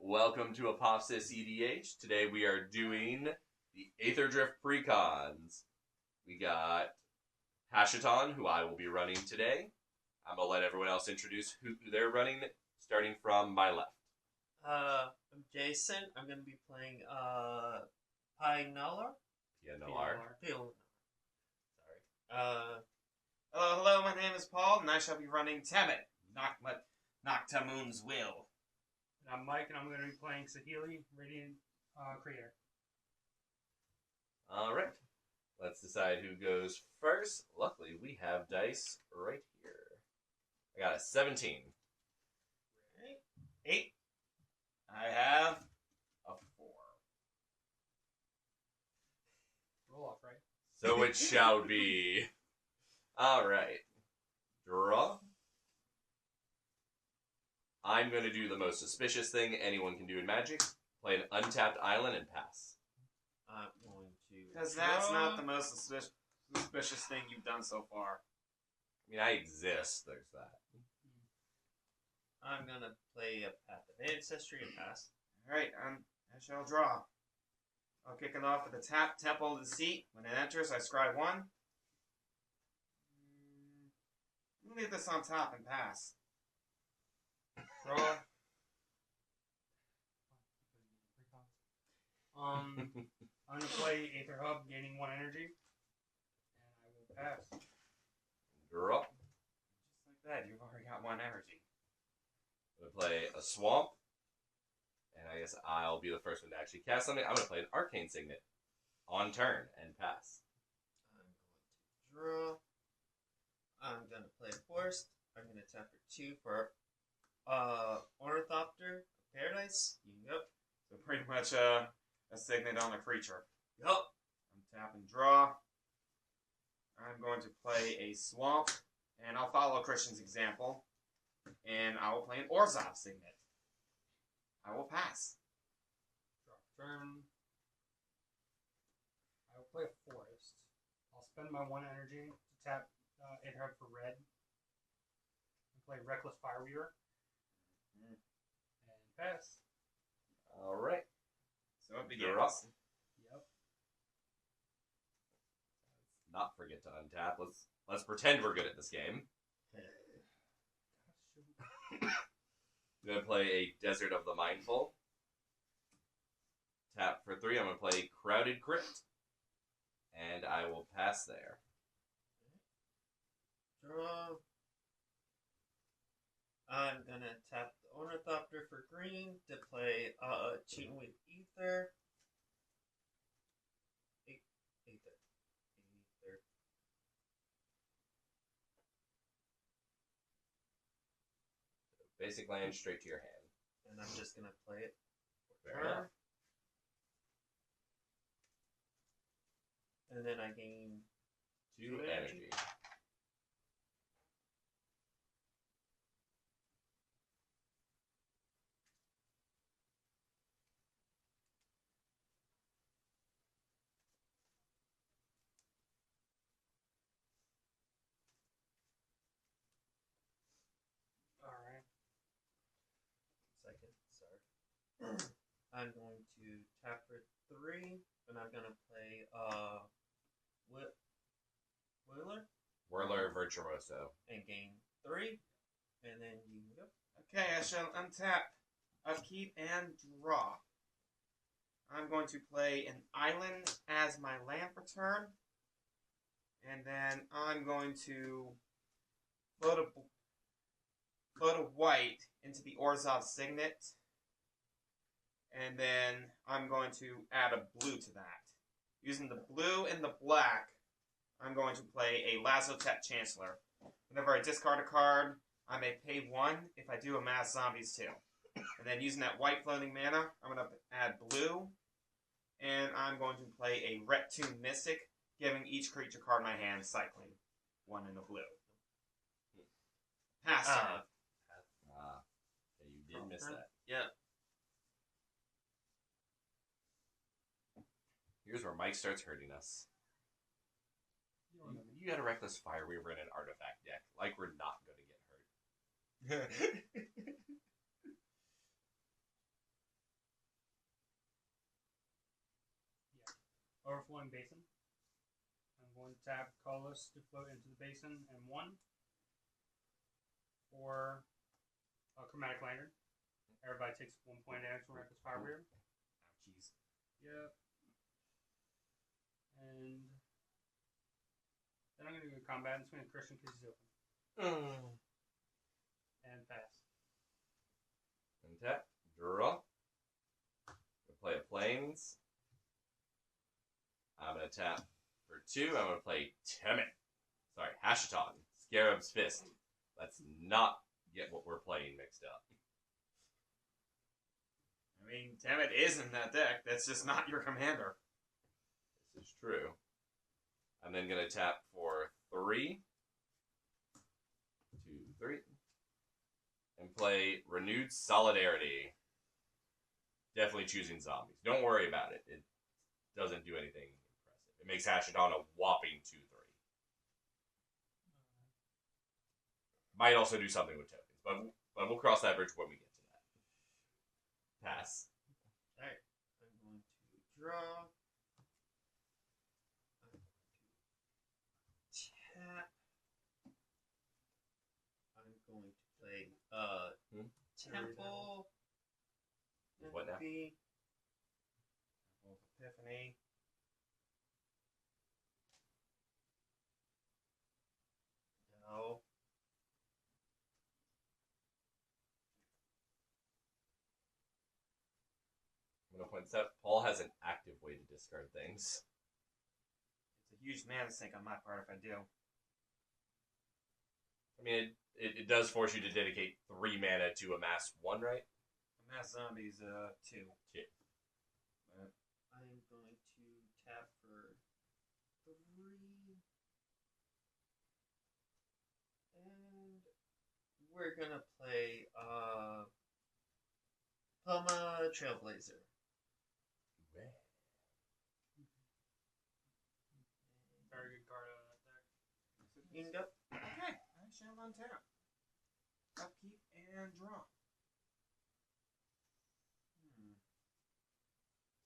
Welcome to ApophisEDH. Today we are doing the Aetherdrift Precons. We got Hashiton, who I will be running today. I'm going to let everyone else introduce who they're running, starting from my left. I'm Jason. I'm going to be playing Pianolar. Pianolar. Sorry. Hello, my name is Paul, and I shall be running Temet, Noctamoon's Will. I'm Mike, and I'm going to be playing Sahili, Radiant Creator. Alright, let's decide who goes first. Luckily, we have dice right here. I got a 17. Right. 8. I have a 4. Roll off, right? So it shall be. Alright. Draw. I'm going to do the most suspicious thing anyone can do in Magic. Play an untapped island and pass. I'm going to... Because that's not the most suspicious thing you've done so far. I mean, I exist. There's that. I'm going to play a Path of Ancestry and pass. Alright, I shall draw. I'll kick it off with a tap, Temple of the Seat. When it enters, I scry 1. I'm going to leave this on top and pass. Draw. I'm going to play Aether Hub, gaining 1 energy, and I will pass. Draw. Just like that, you've already got 1 energy. I'm going to play a swamp. And I guess I'll be the first one to actually cast something. I'm going to play an Arcane Signet on turn and pass. I'm going to draw. I'm going to play Forest. I'm going to tap for 2 for Ornithopter of Paradise. You can go. So pretty much a signet on a creature. Yup. I'm tapping draw. I'm going to play a swamp, and I'll follow Christian's example, and I will play an Orzhov signet. I will pass. Draw turn. I will play a Forest. I'll spend my 1 energy to tap Aether Hub for red. And play Reckless Fireweaver. And pass. Alright. So it begins. You're up. Yep. Not forget to untap. Let's pretend we're good at this game. I'm going to play a Desert of the Mindful. Tap for 3. I'm going to play Crowded Crypt. And I will pass there. Draw. I'm going to tap the Ornithopter for green to play Cheating with Ether. Ether. Basic land straight to your hand. And I'm just going to play it. Fair enough. And then I gain 2 energy. Alright. Second, sorry. I'm going to tap for 3, and I'm going to play Whirler Virtuoso. and gain 3, and then you can go. Okay, I shall untap, upkeep, and draw. I'm going to play an island as my land for turn. And then I'm going to float a white into the Orzhov signet. And then I'm going to add a blue to that. Using the blue and the black, I'm going to play a Lazotep Chancellor. Whenever I discard a card, I may pay 1 if I do amass zombies too. And then using that white floating mana, I'm going to add blue. And I'm going to play a Reptune Mystic, giving each creature card in my hand cycling 1 in the blue. Pass turn. Okay, you did miss that. Yep. Here's where Mike starts hurting us. You got a Reckless Fireweaver in an artifact deck. Like we're not going to get hurt. Overflowing Basin. I'm going to tap colorless to float into the basin, and 1 for a Chromatic Lantern. Everybody takes 1 point damage from Reckless Fire Weird. Ouchies. Yep. And then I'm going to go combat. I'm just going to Christian because he's open. And pass. Untap. Draw. Play a Plains. I'm going to tap for 2. I'm going to play Hashaton. Scarab's Fist. Let's not get what we're playing mixed up. I mean, Temmet is in that deck. That's just not your commander. This is true. I'm then going to tap for 3. 2, 3. And play Renewed Solidarity. Definitely choosing zombies. Don't worry about it. It doesn't do anything impressive. It makes Hashaton a whopping 2-3. Might also do something with tokens, but we'll cross that bridge when we get to that. Pass. Alright, I'm going to draw. I'm going to tap. I'm going to play Temple. What now? Epiphany. No. I'm going to point this out. Paul has an active way to discard things. It's a huge mana sink on my part if I do. I mean, it does force you to dedicate 3 mana to amass 1, right? Mass zombies, 2. I'm going to tap for 3. And we're gonna play Puma Trailblazer. Very good card out of that deck. You can go. Okay, I shall untap. Upkeep and draw.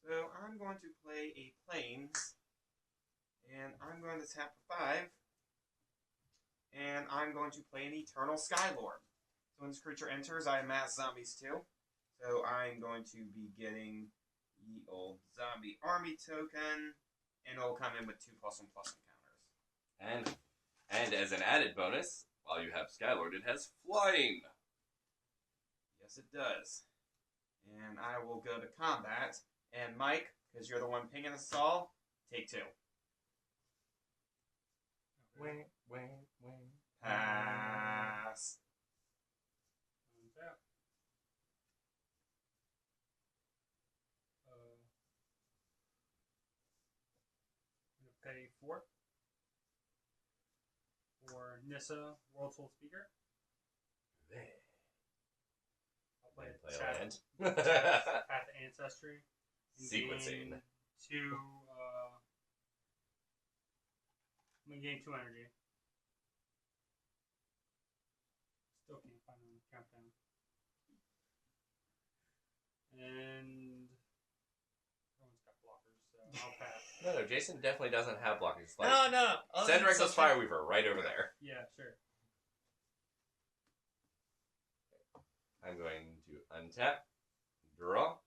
So I'm going to play a Plains, and I'm going to tap for 5, and I'm going to play an Eternal Skylord. So when this creature enters, I amass zombies too. So I'm going to be getting the old zombie army token, and it'll come in with 2+1/+1 counters. And as an added bonus, while you have Skylord, it has flying. Yes, it does. And I will go to combat. And Mike, because you're the one pinging us all, take 2. Pass. Untap. I'm going to pay 4 for Nissa, World Soul Speaker. I'll play Play a Chat- land. Path to Ancestry. Sequencing. I'm going to gain 2 energy. Still can't find it on the countdown. And everyone's got blockers, so I'll pass. No, Jason definitely doesn't have blockers. Like, No. send Reckless Fireweaver right over there. Yeah, sure. I'm going to untap, draw.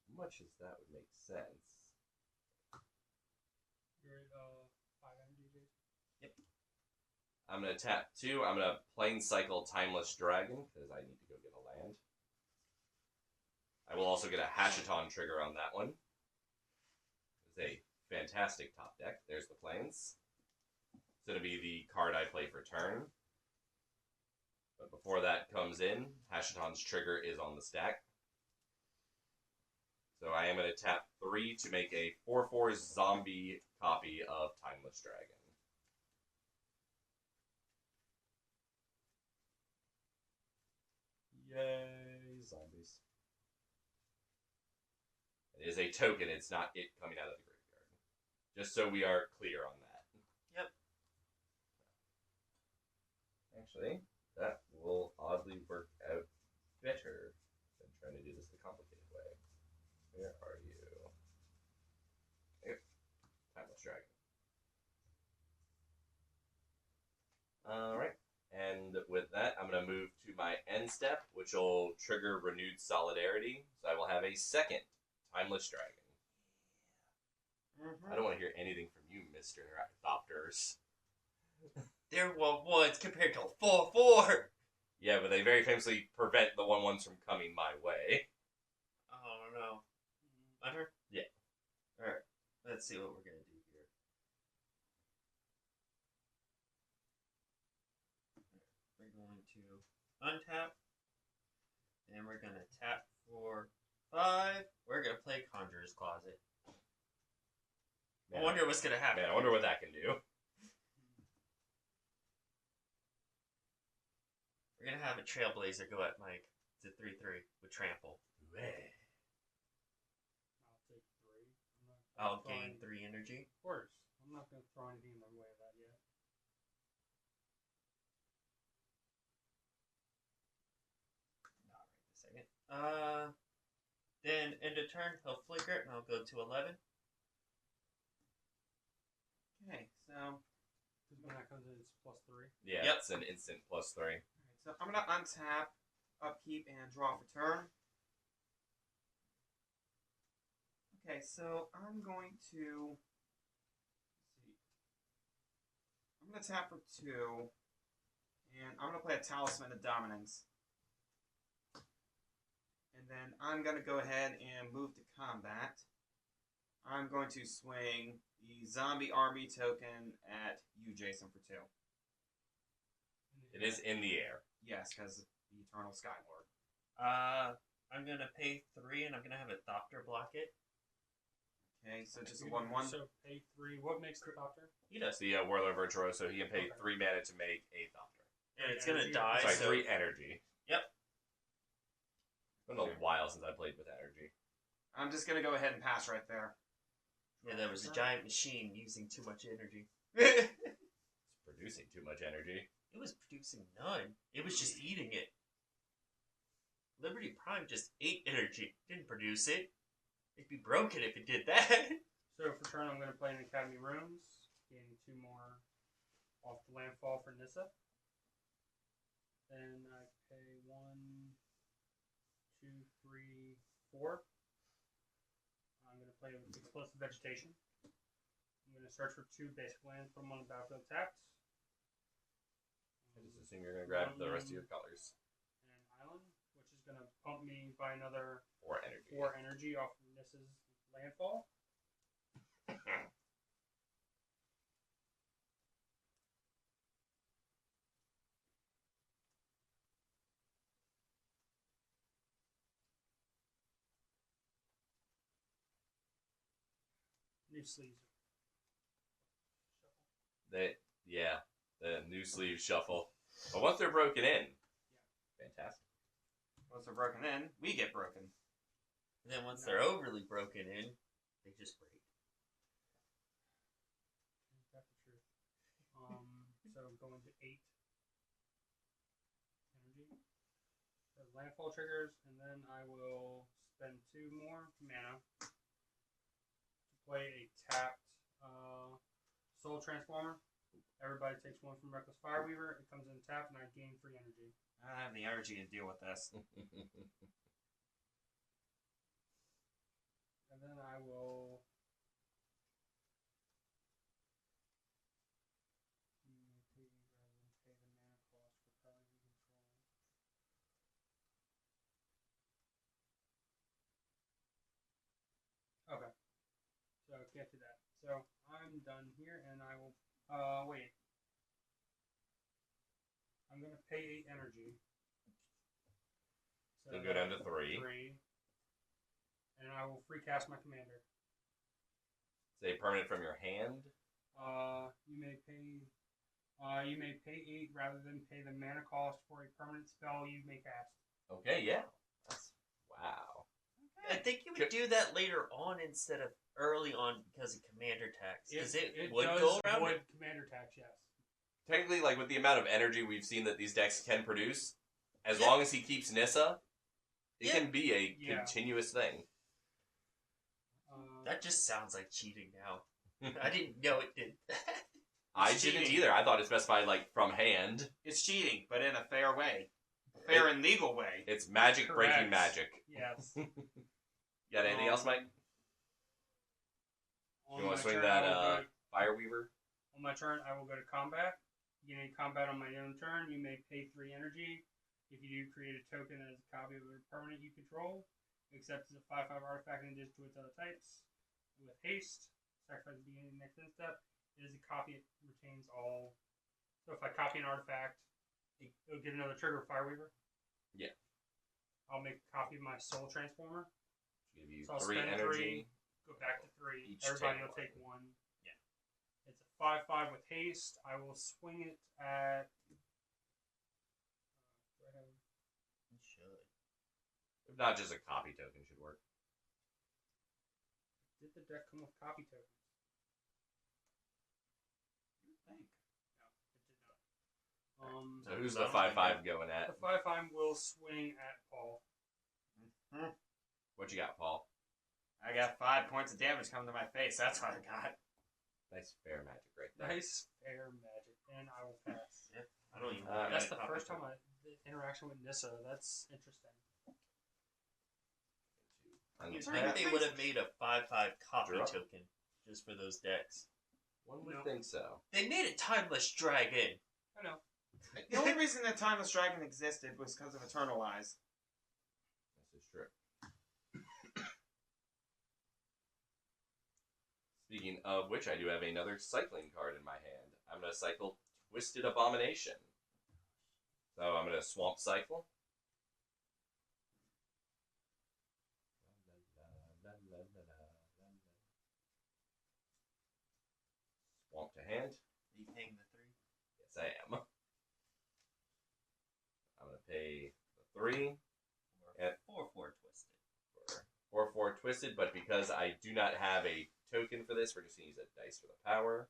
As much as that would make sense. You're at 5 energy, Jason. I'm going to tap 2. I'm going to Plane Cycle Timeless Dragon, because I need to go get a land. I will also get a Hashaton trigger on that one. It's a fantastic top deck. There's the planes. It's going to be the card I play for turn. But before that comes in, Hashaton's trigger is on the stack. So I am going to tap 3 to make a 4/4 zombie copy of Timeless Dragon. Yay, zombies. It is a token, it's not it coming out of the graveyard. Just so we are clear on that. Yep. Actually, That will oddly work out better than trying to do this the complicated way. Where are you? Here. Timeless Dragon. Alright. And with that, I'm going to move to my end step, which will trigger Renewed Solidarity. So I will have a second Timeless Dragon. I don't want to hear anything from you, Mr. Adopters. They're 1/1s compared to 4/4. Yeah, but they very famously prevent the 1/1s from coming my way. Oh no. My turn? Yeah. Alright. Let's see what we're gonna do here. We're going to untap. And we're gonna tap for 5. We're gonna play Conjurer's Closet. I wonder what's gonna happen. Man, I wonder what that can do. We're gonna have a Trailblazer go at Mike. It's a 3/3 with Trample. I'll take 3. I'll gain 3 energy. Of course. I'm not going to throw anything in the way of that yet. Not right this second. Then end of turn, he'll flicker and I'll go to 11. Okay, so Because when that comes in, it's +3. Yeah, Yep. it's an instant +3. alright, so I'm gonna untap, upkeep, and draw for turn. Okay, so I'm going to let's see. I'm gonna tap for 2, and I'm gonna play a Talisman of Dominance. And then I'm gonna go ahead and move to combat. I'm going to swing the Zombie Army token at you, Jason, for 2. It is in the air. Yes, because the Eternal Skylord. I'm gonna pay 3 and I'm gonna have a Doctor block it. Okay, so just a 1/1. So pay 3. What makes the doctor? He does. The Whirler Virtuoso, he can pay Okay. 3 mana to make a Thopter. And it's gonna Energy. die, Sorry, so 3 energy. Yep. It's been a while since I played with energy. I'm just gonna go ahead and pass right there. yeah, there was a giant machine using too much energy. It's producing too much energy. It was producing none. It was just eating it. Liberty Prime just ate energy. Didn't produce it. It'd be broken if it did that. So for turn, I'm going to play an Academy Rooms, gaining 2 more off the landfall for Nissa. Then I pay 1, 2, 3, 4. I'm going to play with Explosive Vegetation. I'm going to search for 2 basic lands, put them on the battlefield tapped. I just assume you're going to grab the rest of your colors. And an island, which is going to pump me by another 4 energy. 4 energy off of Nissa's landfall. New sleeves. The new sleeve shuffle. But once they're broken in, fantastic. Once they're broken in, we get broken. And then once they're overly broken in, they just break. That's the truth. So going to 8 energy. So landfall triggers, and then I will spend 2 more mana to play a tapped Soul Transformer. Everybody takes 1 from Reckless Fireweaver. It comes in tapped, and I gain 3 energy. I don't have the energy to deal with this. And then I will pay rather than pay the mana cost for permanent control. Okay. So I can't do that. So I'm done here, and I will wait. I'm gonna pay 8 energy. So You'll go down to 3. 3. And I will free cast my commander. Say permanent from your hand. You may pay 8 rather than pay the mana cost for a permanent spell you may cast. Okay, yeah. Wow. I think you would do that later on instead of early on because of commander tax. Because it would does go around void it. commander tax, yes. technically, like, with the amount of energy we've seen that these decks can produce, as Yeah. long as he keeps Nissa, it Yeah. can be a Yeah. continuous thing. That just sounds like cheating now. I didn't know it did that. I It's didn't cheating. either. I thought it specified, like, from hand. It's cheating, but in a fair way. Fair and legal way. It's magic breaking Correct. magic. Yes. You got anything else, Mike? On You want my to swing turn, that I will go- Fireweaver? On my turn, I will go to combat. Beginning combat on my own turn, you may pay 3 energy. If you do, create a token that is a copy of a permanent you control, except as a 5/5 artifact in addition to its other types. With haste, sacrifice at the beginning of the next end step. It is a copy, it retains all. So if I copy an artifact, it'll get another trigger of Fireweaver. Yeah. I'll make a copy of my Soul Transformer. Give you So I'll 3 spend energy. 3, go back to 3. Each Everybody take will take 1. Yeah. It's a 5/5 with haste. I will swing it at. Do I have You should. If not, just a copy token should work. Did the deck come with copy tokens? Thank. No, it did not. So who's the I don't think 5/5 going The at? 5/5 will swing at Paul. What you got, Paul? I got 5 points of damage coming to my face. That's what I got. Nice fair magic right there. Nice fair magic, and I will pass. I don't even. That's the know. first time the interaction with Nissa. That's interesting. On You'd the Sorry, think tap, they would have made a 5/5 copy Drop. token just for those decks. one would No. think so. They made a timeless dragon. I know. The only reason that Timeless Dragon existed was because of Eternal Eyes. This is true. Speaking of which, I do have another cycling card in my hand. I'm going to cycle Twisted Abomination. So I'm going to Swamp Cycle. Swamp to hand. Are you paying the 3? Yes, I am. I'm going to pay the 3 Or 4/4 twisted. for 4/4 Twisted, but because I do not have a token for this, we're just going to use a dice for the power.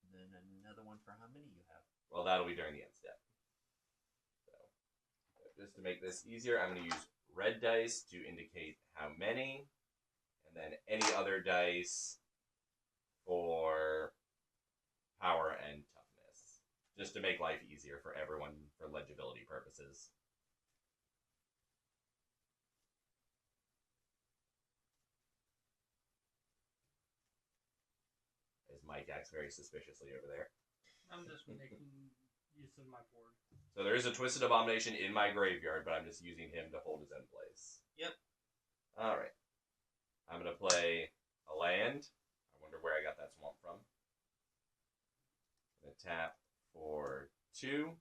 And then another one for how many you have. Well, that'll be during the end step. So, just to make this easier, I'm going to use red dice to indicate how many, and then any other dice for power and toughness, just to make life easier for everyone for legibility purposes. As Mike acts very suspiciously over there. I'm just making use of my board. So there is a Twisted Abomination in my graveyard, but I'm just using him to hold his own place. Yep. Alright. I'm going to play a land. I wonder where I got that swamp from. I'm going to tap for 2.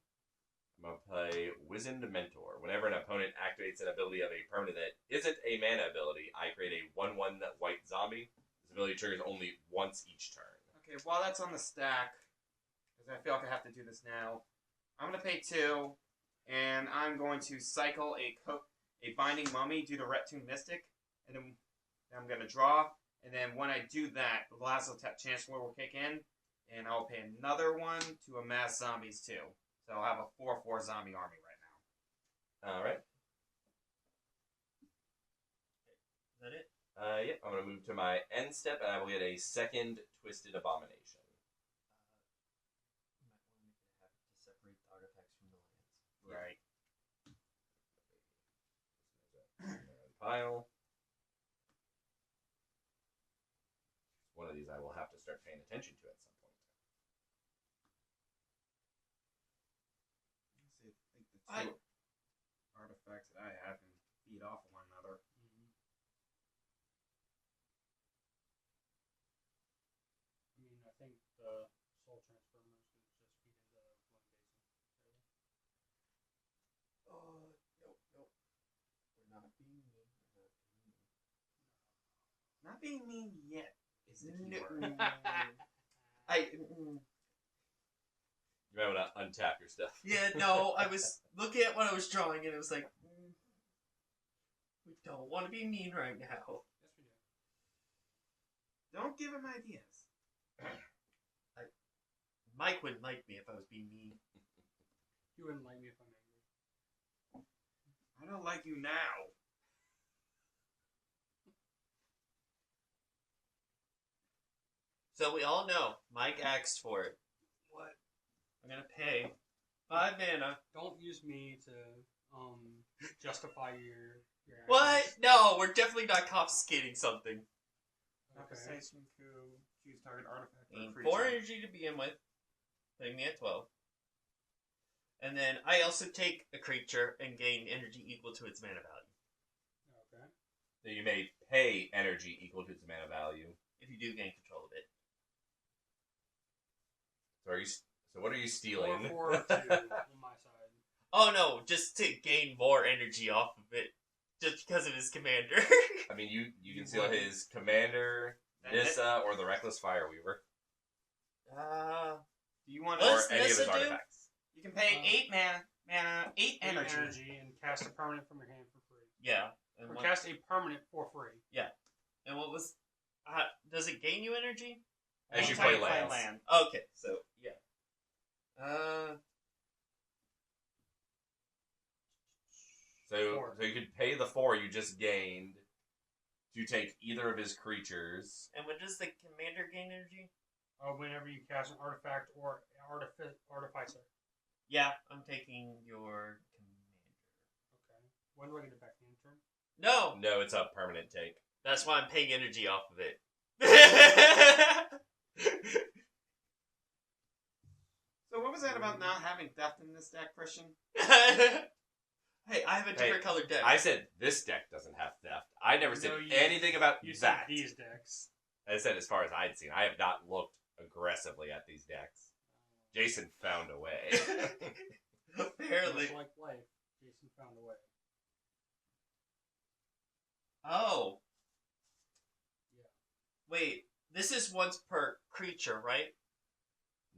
I'm going to play Wizened Mentor. Whenever an opponent activates an ability of a permanent that isn't a mana ability, I create a 1/1 white zombie. This ability triggers only once each turn. Okay, while that's on the stack, because I feel like I have to do this now, I'm going to pay 2, and I'm going to cycle a Binding Mummy due to Reptune Mystic, and then I'm going to draw, and then when I do that, the Lasso Tap Chancellor will kick in, and I'll pay another 1 to amass zombies too. So I'll have a 4/4 zombie army right now. Alright. Is that it? Yep, I'm going to move to my end step, and I will get a second Twisted Abomination. You might want to make it a habit to separate the artifacts from the lands. Right. Pile. One of these I will have to start paying attention to at some point. Let's see, I think the two artifacts that I have can feed off of one another. I mean, I think the Soul Transformer is going to just feed into one basin. Nope. We're not being mean. Not being mean yet is the key No. word. You might want to untap your stuff. Yeah, no, I was looking at what I was drawing and it was like, we don't want to be mean right now. Yes, we do. Don't give him ideas. Mike wouldn't like me if I was being mean. You wouldn't like me if I'm angry. I don't like you now. So we all know Mike asked for it. What? I'm gonna pay 5 mana. Don't use me to justify your What? actions. No, we're definitely not confiscating something. Compensation to choose target artifact or Gain creature. 4 energy to begin with, putting me at 12. And then I also take a creature and gain energy equal to its mana value. Okay. So you may pay energy equal to its mana value. If you do gain control of it. So what are you stealing? 4 or 2 on my side. Oh no, just to gain more energy off of it. Just because of his commander. I mean, you can steal his commander, Nissa, or the Reckless Fireweaver, Do you want What to? or does any of his Nissa do? artifacts. You can pay 8 mana, 8 energy. and cast a permanent from your hand for free. Yeah. And Or what, cast a permanent for free. and what was... does it gain you energy? As you Anytime play you lands. Okay, so, yeah. So 4. you could pay the 4 you just gained to take either of his creatures. And when does the commander gain energy? Whenever you cast an artifact or artificer. Yeah, I'm taking your commander. Okay. When do I get it back in turn? No! No, it's a permanent take. That's why I'm paying energy off of it. So what was that about not having depth in this deck, Christian? Hey, I have a different colored deck. I said this deck doesn't have theft. I never said No, you- anything about You said that. these decks. I said as far as I'd seen. I have not looked aggressively at these decks. Jason found a way. Apparently. Much like life, Jason found a way. Oh. Yeah. Wait, this is once per creature, right?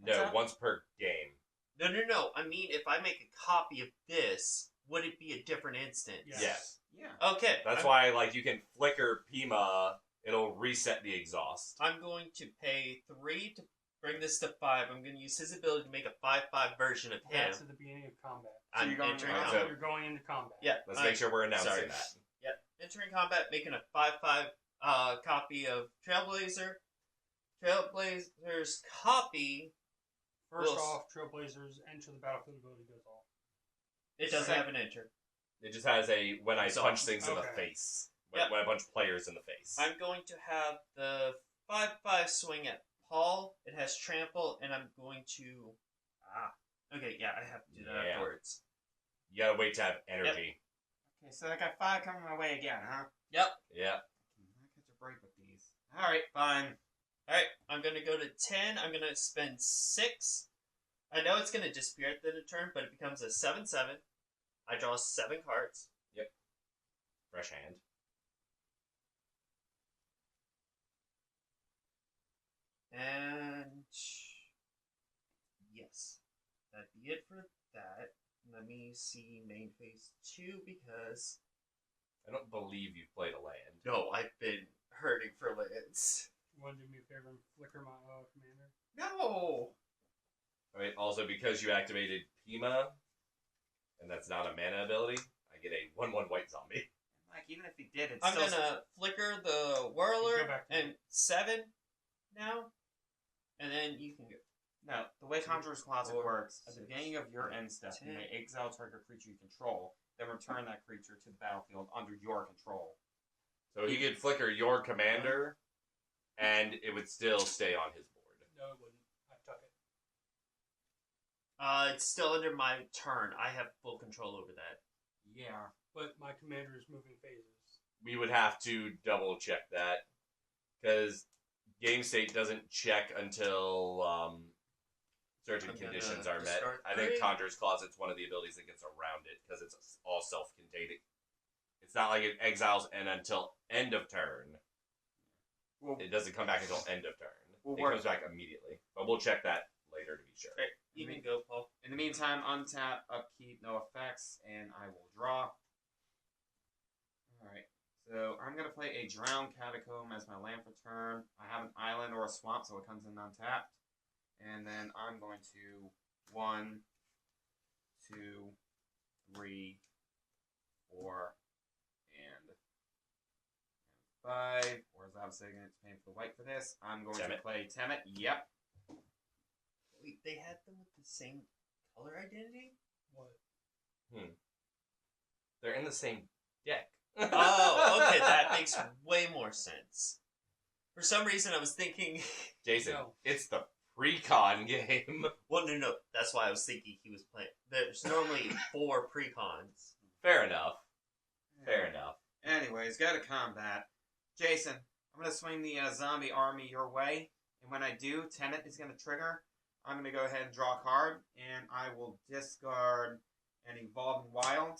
No, What's that? once per game. No. I mean, if I make a copy of this, would it be a different instance? Yes. Yes. Yeah. Okay. That's why, like, you can flicker Pima. It'll reset the exhaust. I'm going to pay 3 to bring this to 5. I'm going to use his ability to make a 5/5 version of him. That's at the beginning of combat. So I'm you're going entering to- Alright, combat. so- You're going into combat. Yeah. Let's make sure we're announcing sorry. that. Yep. Entering combat, making a 5/5 copy of Trailblazer. Trailblazer's copy. First Well, off, Trailblazers enter the battlefield ability goes off. It doesn't Second. have an enter. It just has a when I Exhaust. punch things in the Okay. face. When, Yep. when I punch players in the face. I'm going to have the 5/5 swing at Paul. It has trample, and I'm going to. Okay, yeah, I have to do that Yeah. afterwards. You gotta wait to have energy. Okay, so I got 5 coming my way again, huh? Yeah. I catch a break with these. Alright, fine. Alright, I'm going to go to 10. I'm going to spend 6. I know it's going to disappear at the end of turn, but it becomes a 7/7. I draw 7 cards. Fresh hand. And yes, that'd be it for that. Let me see main phase 2 because I don't believe you've played a land. no, I've been hurting for lands. You want to do me a favor and flicker my commander? No. Alright, also because you activated Pima, and that's not a mana ability, I get a 1/1 white zombie. Like, even if he did, it's I'm still... gonna flicker the You whirler go back to and 7 now, and then you can go. No, the way Conjurer's Closet 4, works, at the 6, beginning of your end step, you 10. may exile target creature you control, then return that creature to the battlefield under your control. So he could flicker your commander, and it would still stay on his board. No, it wouldn't. I took it. It's still under my turn. I have full control over that. Yeah. But my commander is moving phases. We would have to double check that, because game state doesn't check until certain I'm gonna conditions are met. discard I think 3. Conjurer's Closet's one of the abilities that gets around it, because it's all self-contained. It's not like it exiles and until end of turn. Well, It doesn't come back until end of turn. Well, It we're- comes back immediately. But we'll check that later to be sure. Right, you can go, Paul. in the meantime, untap, upkeep, no effects, and I will draw. Alright, so I'm going to play a Drowned Catacomb as my land for turn. I have an island or a swamp, so it comes in untapped. And then I'm going to 1, 2, 3, 4, and 5. Whereas I was saying it's paying for the white for this. I'm going to Temmet. play Temmet. Yep. Wait, they had them with the same color identity? What? They're in the same deck. Oh, okay, that makes way more sense. For some reason, I was thinking... Jason, No. it's the Precon game. Well, no, that's why I was thinking he was playing... There's normally 4 Precons. Fair enough. Fair enough. Anyways, go to combat. Jason, I'm going to swing the zombie army your way. And when I do, Tenet is going to trigger. I'm going to go ahead and draw a card. And I will discard an Evolving Wild.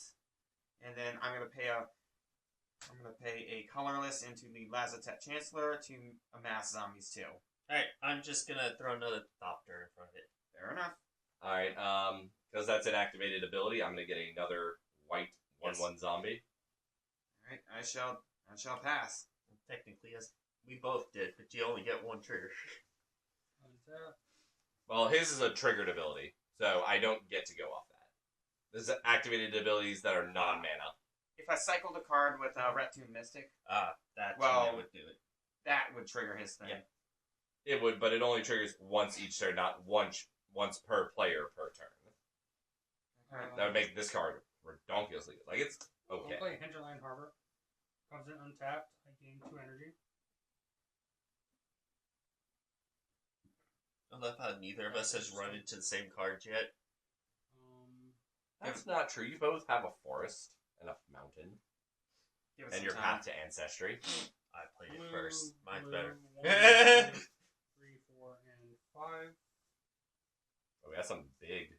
And then I'm going to pay a colorless into the Lazatet Chancellor to amass zombies too. Alright, I'm just gonna throw another Thopter in front of it. Fair enough. Alright, because that's an activated ability, I'm going to get another white 1/1 zombie. Alright, I shall pass. Technically, as we both did, but you only get 1 trigger. Untap. Well, his is a triggered ability, so I don't get to go off that. This is activated abilities that are non-mana. If I cycled a card with Ret Tomb Mystic, That Well- would do it. that would trigger his thing. Yeah. It would, but it only triggers once each turn, not once per player per turn. That would make this card redonkulously good. Like, it's okay. I'll play Hinterland Harbor. Comes in untapped. I gain 2 energy. I love how neither of us has run into the same cards yet. That's not true. You both have a forest and a mountain, Give us and some your time. path to ancestry. I played it Blue, first. Mine's blue, better. 1, 2, 3, 4, and 5. Oh, we got something big.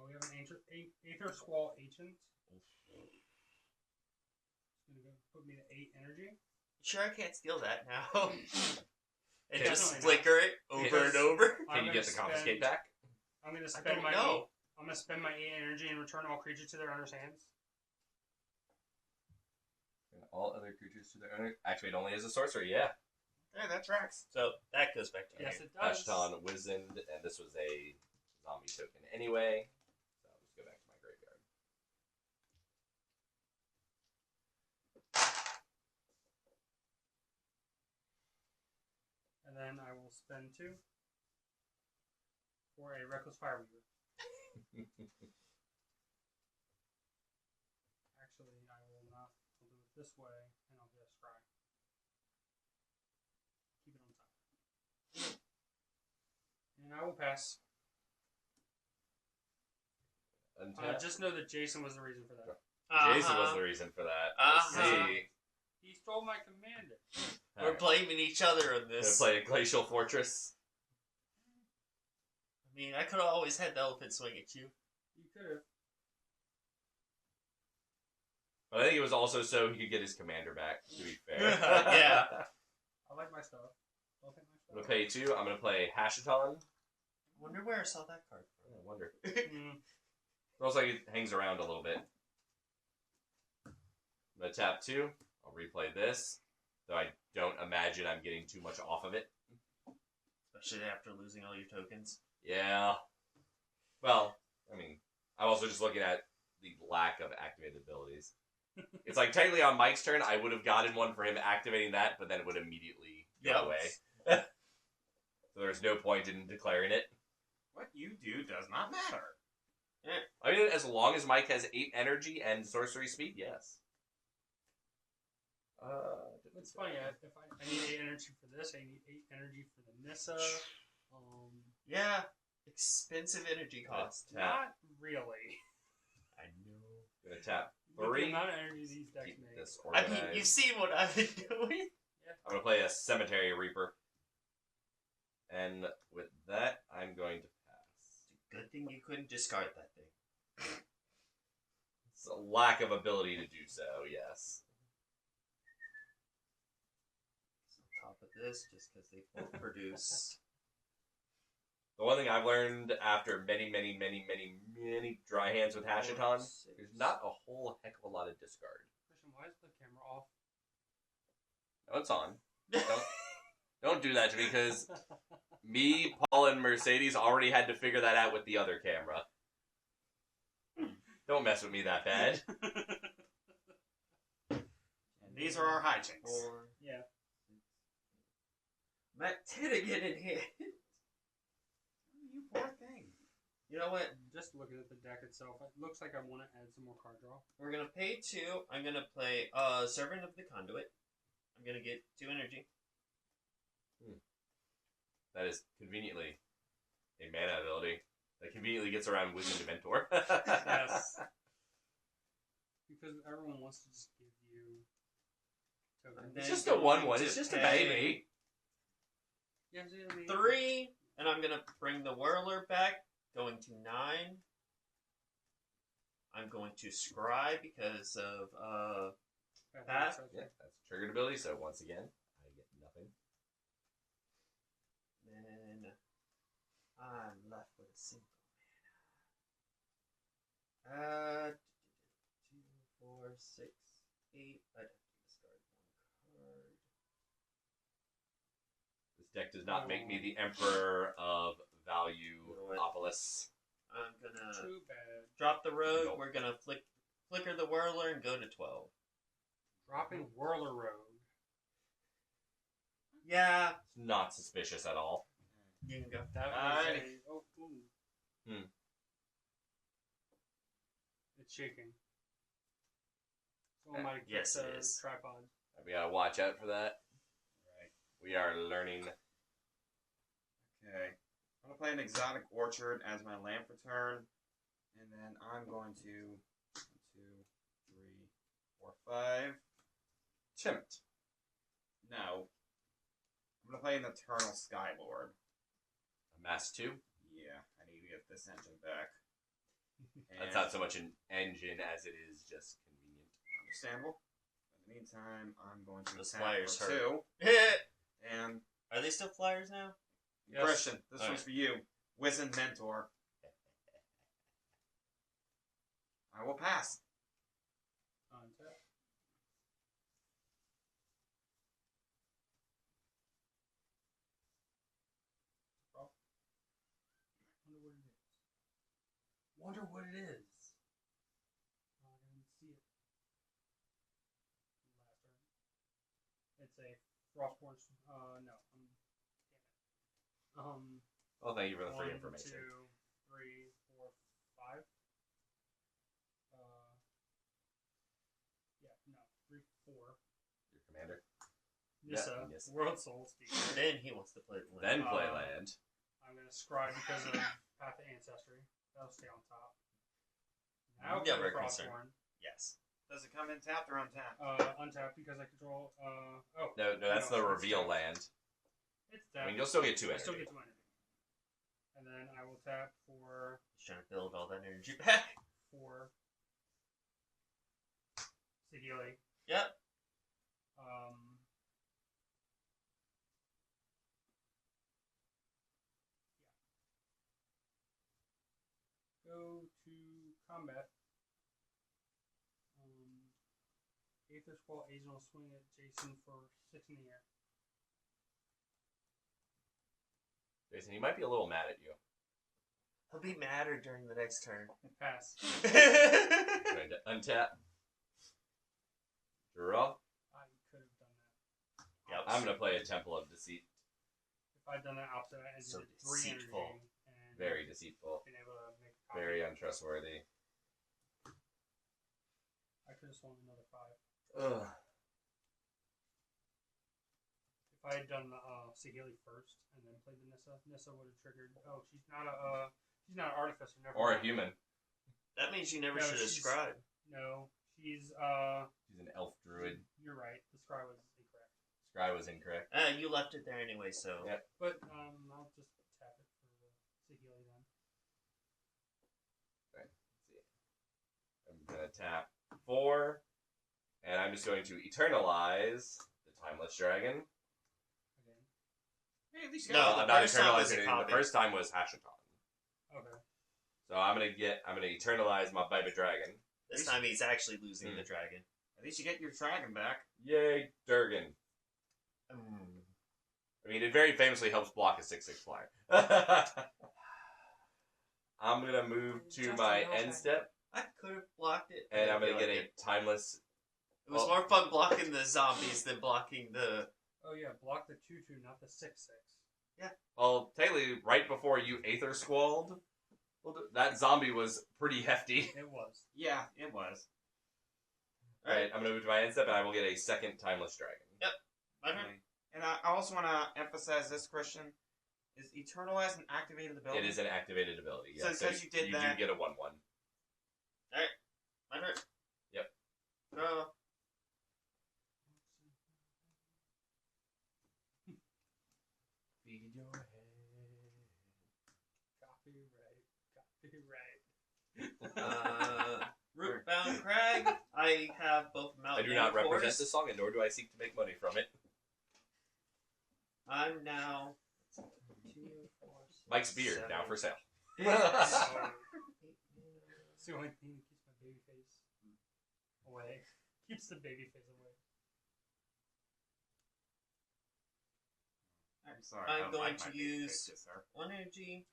We have an Aether Squall Ancient. It's going to put me to 8 energy. Sure, I can't steal that now. And Okay. just Definitely flicker it over and over. Can you get the confiscate back? I'm going to I spend don't my know. 8. I'm going to spend my 8 energy and return all creatures to their owner's hands. And all other creatures to their owner. Activate only as a sorcerer, yeah. Yeah, that tracks. So that goes back to Yes, me. it does. Ashton wizened, and this was a zombie token anyway. So I'll just go back to my graveyard. And then I will spend 2 for a Reckless Fireweaver. Actually, I will not. I'll do it this way, and I'll get a scry. Keep it on top. And I will pass. Untap. Just know that Jason was the reason for that. Jason was the reason for that. Uh-huh. See, He stole my commander. We're Alright. blaming each other on Gonna this. play a Glacial Fortress. I mean, I could have always had the elephant swing at you. You could have. But I think it was also so he could get his commander back, to be fair. Yeah. I like my stuff. Don't take my I'm stuff. gonna pay 2. I'm gonna play Hashaton. Wonder where I saw that card I wonder. Mm. It looks like it hangs around a little bit. I'm gonna tap 2. I'll replay this. Though I don't imagine I'm getting too much off of it. Especially after losing all your tokens. Yeah. Well, I mean, I'm also just looking at the lack of activated abilities. It's like, technically on Mike's turn, I would have gotten one for him activating that, but then it would immediately go Yep. away. So there's no point in declaring it. What you do does not matter. I mean, as long as Mike has 8 energy and sorcery speed, yes. It's funny. If I need 8 energy for this, I need 8 energy for the Nissa. Yeah. Expensive energy cost. Tap. Not really. I know. Gonna tap With the 3. amount of energy these decks Keep make. this I organized. mean, you've seen what I've been doing. I'm gonna play a Cemetery Reaper. And with that, I'm going to pass. Good thing you couldn't discard that thing. It's a lack of ability to do so, yes. On top of this, just because they won't produce. The one thing I've learned after many dry hands with Hashaton, there's not a whole heck of a lot of discard. Christian, why is the camera off? No, it's on. Don't do that to me, because me, Paul, and Mercedes already had to figure that out with the other camera. Don't mess with me that bad. And these are our hijinks. 4. Yeah. I'm at 10 again in here. You poor thing. You know what? Just looking at the deck itself, it looks like I want to add some more card draw. We're gonna pay 2. I'm gonna play Servant of the Conduit. I'm gonna get 2 energy. That is conveniently a mana ability that conveniently gets around Wizened Mentor. Yes. Because everyone wants to just give you tokens. It's just a 1/1. It's just a baby. Yeah, see what I mean? 3, and I'm gonna bring the Whirler back, going to 9. I'm going to Scry because of Pass. Yeah, that's a triggered ability, so once again, I get nothing. Then I'm left with a single mana. 2, 4, 6, 8. I'd have to discard 1 card. This deck does not make me the Emperor of Value You know what? Opolis. I'm gonna Too bad. drop the rogue. Nope. We're gonna flicker the Whirler and go to 12. Dropping Whirler Rogue. Yeah, It's not suspicious at all. you can go. That was Alright. a... Oh, ooh. Hmm. It's shaking. Someone might have Yes, kicked it the is. tripod. We gotta watch out for that. Right. We are learning. Okay. I'm going to play an Exotic Orchard as my land for turn. And then I'm going to 1, 2, 3, 4, 5. Tempt. No. I'm going to play an Eternal Skylord. Amass 2. Yeah, I need to get this engine back. That's And- not so much an engine as it is just convenient. Understandable. In the meantime, I'm going to The attack flyers for hurt. 2. And Are they still flyers now? Yes. Christian, this All one's right. for you. Wizened Mentor. I will pass. Untap. Wonder what it is. I didn't see it. Last turn. It's a Frostborn. No. Damn it. Well, thank you for the free 1, information. 2, 3, 4, 5. Yeah, no, 3, 4. Your commander. Nissa, Yeah, yes. World Soul Speaker. Then he wants to play the land. Then play Uh, land. I'm gonna scry because of Path of Ancestry. That'll stay on top. Now Yeah, play we're concerned. Frostborn. Yes. Does it come in tapped or untapped? Untap because I control. Oh, No, that's the it's reveal tapped. land. It's I tapped. mean, you'll still get 2 I energy. still get 2 energy. And then I will tap for He's trying to build all that energy back. Sahili. Yep. Go to combat. Aether Squall Agent will swing at Jason for 6 in the air. Jason, he might be a little mad at you. He'll be madder during the next turn. Pass. Going to untap. Draw. I could have done that. Yep. I'm going to play a Temple of Deceit. If I'd done that opposite, I So did 3 energy deceitful. and Very deceitful. been able to make a copy. Very untrustworthy. I could have swung another 5. Ugh. If I had done the Sahili first and then played the Nissa would have triggered. Oh, she's not an artificer. Never Or a mind. human. That means you never No, should have she's- scribed. No, she's She's an elf druid. You're right. The scry was incorrect. Scry was incorrect. You left it there anyway, so. Yep. But I'll just tap it for the Sahili then. Let's see. I'm going to tap 4. And I'm just going to eternalize the Timeless Dragon. Again. Hey, at least you No, got the I'm not first time was a eternalizing it. copy. The first time was Hashaton. Okay. So I'm gonna eternalize my baby dragon. This time he's actually losing the dragon. At least you get your dragon back. Yay, Durgan. I mean, it very famously helps block a 6/6 flyer. I'm going to move to my end step, I could have blocked it. and I'm going to feel get like a timeless... It was more fun blocking the zombies than blocking the... Oh yeah, block the 2/2, not the 6/6. Well, technically, right before you Aether Squalled, that zombie was pretty hefty. It was. Yeah, it was. Alright, I'm going to move to my end step, and I will get a second timeless dragon. My turn. Okay. And I also want to emphasize this, Christian. Is Eternal as an activated ability? It is an activated ability. So Yes. because you did you that- do get a 1/1. My turn. Yep. Feed your head. Copyright. Rootbound Crag. I have both I mountain do not and represent forest. the song, and nor do I seek to make money from it. I'm now 2, 4, 6, Mike's beard, 7, now for sale. It's the only thing that keeps my baby face away. Keeps the baby face away. I'm sorry. I'm I don't going like to my big use- faces, sir. 1 energy,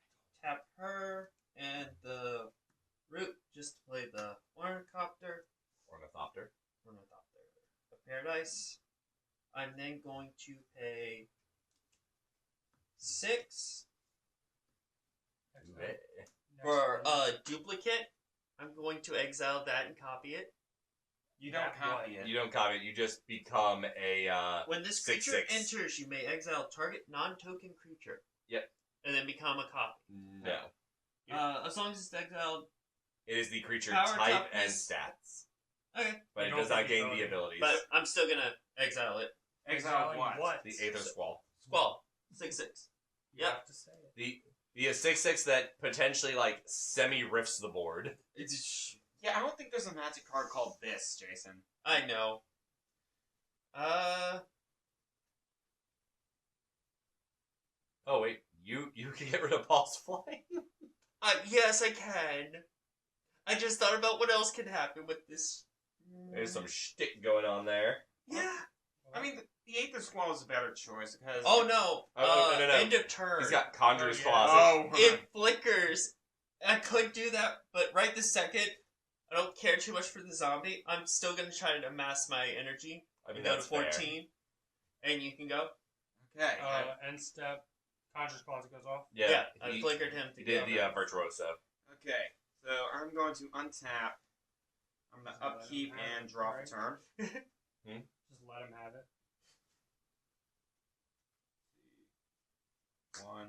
tap her, and the root just to play the Ornithopter. Ornithopter. Of Paradise. I'm then going to pay 6 Excellent. for a duplicate. I'm going to exile that and copy it. You don't copy it. You don't copy it, you just become a, When this 6/6. creature enters, you may exile target non-token creature. Yep. And then become a copy. no. As long as it's exiled. It is the creature Power type and toughness. stats. Okay. But You it don't does get not the gain the ability. abilities. But I'm still gonna exile it. Exile what? The Aether Squall. Squall. 6/6. You Yep. have to say it. The 6/6 that potentially, like, semi-riffs the board. It's Yeah, I don't think there's a magic card called this, Jason. I know. Oh, wait. You can get rid of Paul's Flying? Yes, I can. I just thought about what else can happen with this. There's some shtick going on there. Yeah. I mean, the Aether Squall is a better choice because... Oh no. Oh, no. End of turn. He's got Conjurer's Oh, yeah. Closet. It flickers. I could do that, but right this second, I don't care too much for the zombie. I'm still gonna try to amass my energy I mean, and go to that's fair. 14. And you can go. Okay. End step. Conjurer's Closet goes off. Yeah, I he, flickered him to he did go. the Virtuoso. Okay. So I'm going to untap. I'm going to upkeep and draw for turn. Just let him have it. 1,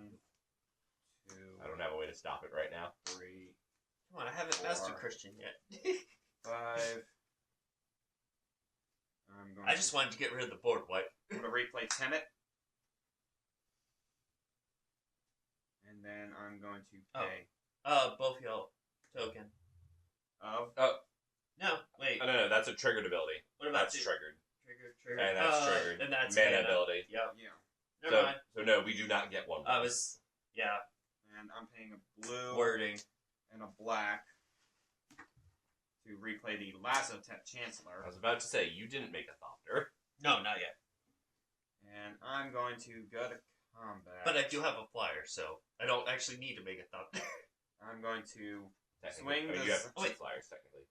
2, I don't have a way to stop it right now. 3, Come on, I haven't mastered 4. Christian yet. 5. I'm going I just wanted to get rid of the board wipe. I'm going to replay Tenet. And then I'm going to pay. Both y'all token. Of? No, wait. Oh, no, that's a triggered ability. What about That's two? triggered. Trigger. And that's triggered. And that's mana ability. Yep. Yeah. Never mind. So no, we do not get one. I was, yeah, And I'm paying a blue wording. and a black to replay the Lasso Chancellor. I was about to say, you didn't make a Thopter. No, not yet. And I'm going to go to combat. But I do have a flyer, so I don't actually need to make a thought. I'm going to Technically. Swing I mean, does- you have oh, two wait. flyers, technically.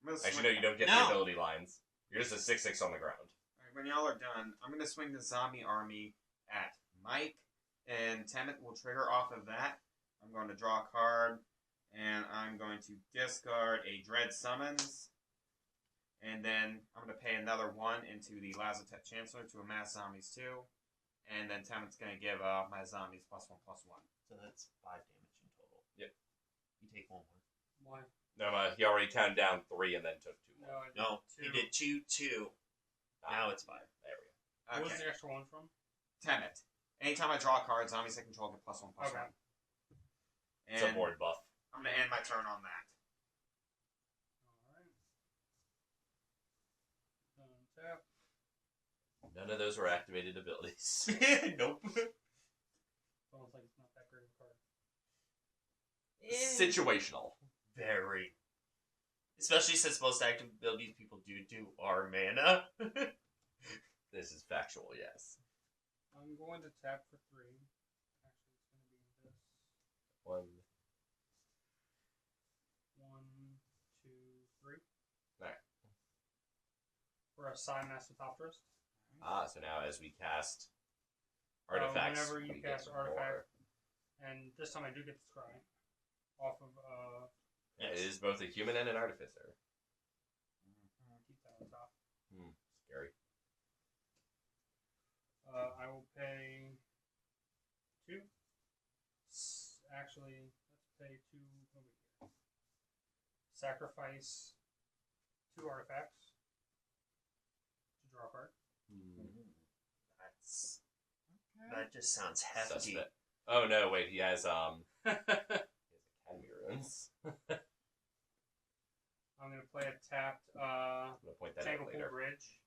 I'm gonna Actually, swing, no, you don't get No. the ability lines. You're just a 6/6 on the ground. Alright, when y'all are done, I'm going to swing the zombie army at Mike, and Temet will trigger off of that. I'm going to draw a card, and I'm going to discard a Dread Summons, and then I'm going to pay another 1 into the Lazotep Chancellor to amass zombies too, and then Temet's going to give my zombies +1/+1. So that's 5 damage in total. Yep. You take 1 more. Why? No, he already counted down 3 and then took 2 more. No, two. he did 2, 2. Now it's 5. There we go. What was Okay, the extra one from? Temet. Anytime I draw a card, zombies I control get +1/+1. Okay. And It's a board buff. I'm going to end my turn on that. Alright. Tap. None of those were activated abilities. Nope. It's almost like it's not that great of a card. Situational. Very. Especially since most active abilities people do are mana. This is factual, yes. I'm going to tap for 3. Actually, it's going to be this. 1. 1, 2, 3. Alright. For a Psymass Aetherdrift. So now as we cast artifacts, whenever you we cast get artifact, more. and this time I do get to try off of Yeah, it is both a human and an artificer. keep that on top. Scary. I will pay 2. Actually, let's pay 2 over here. Sacrifice 2 artifacts to draw a card. That just sounds hefty. Suspect. Oh no, wait, he has he has Academy Runes. I'm gonna play a tapped I'm gonna point that out Tanglepool later. Bridge.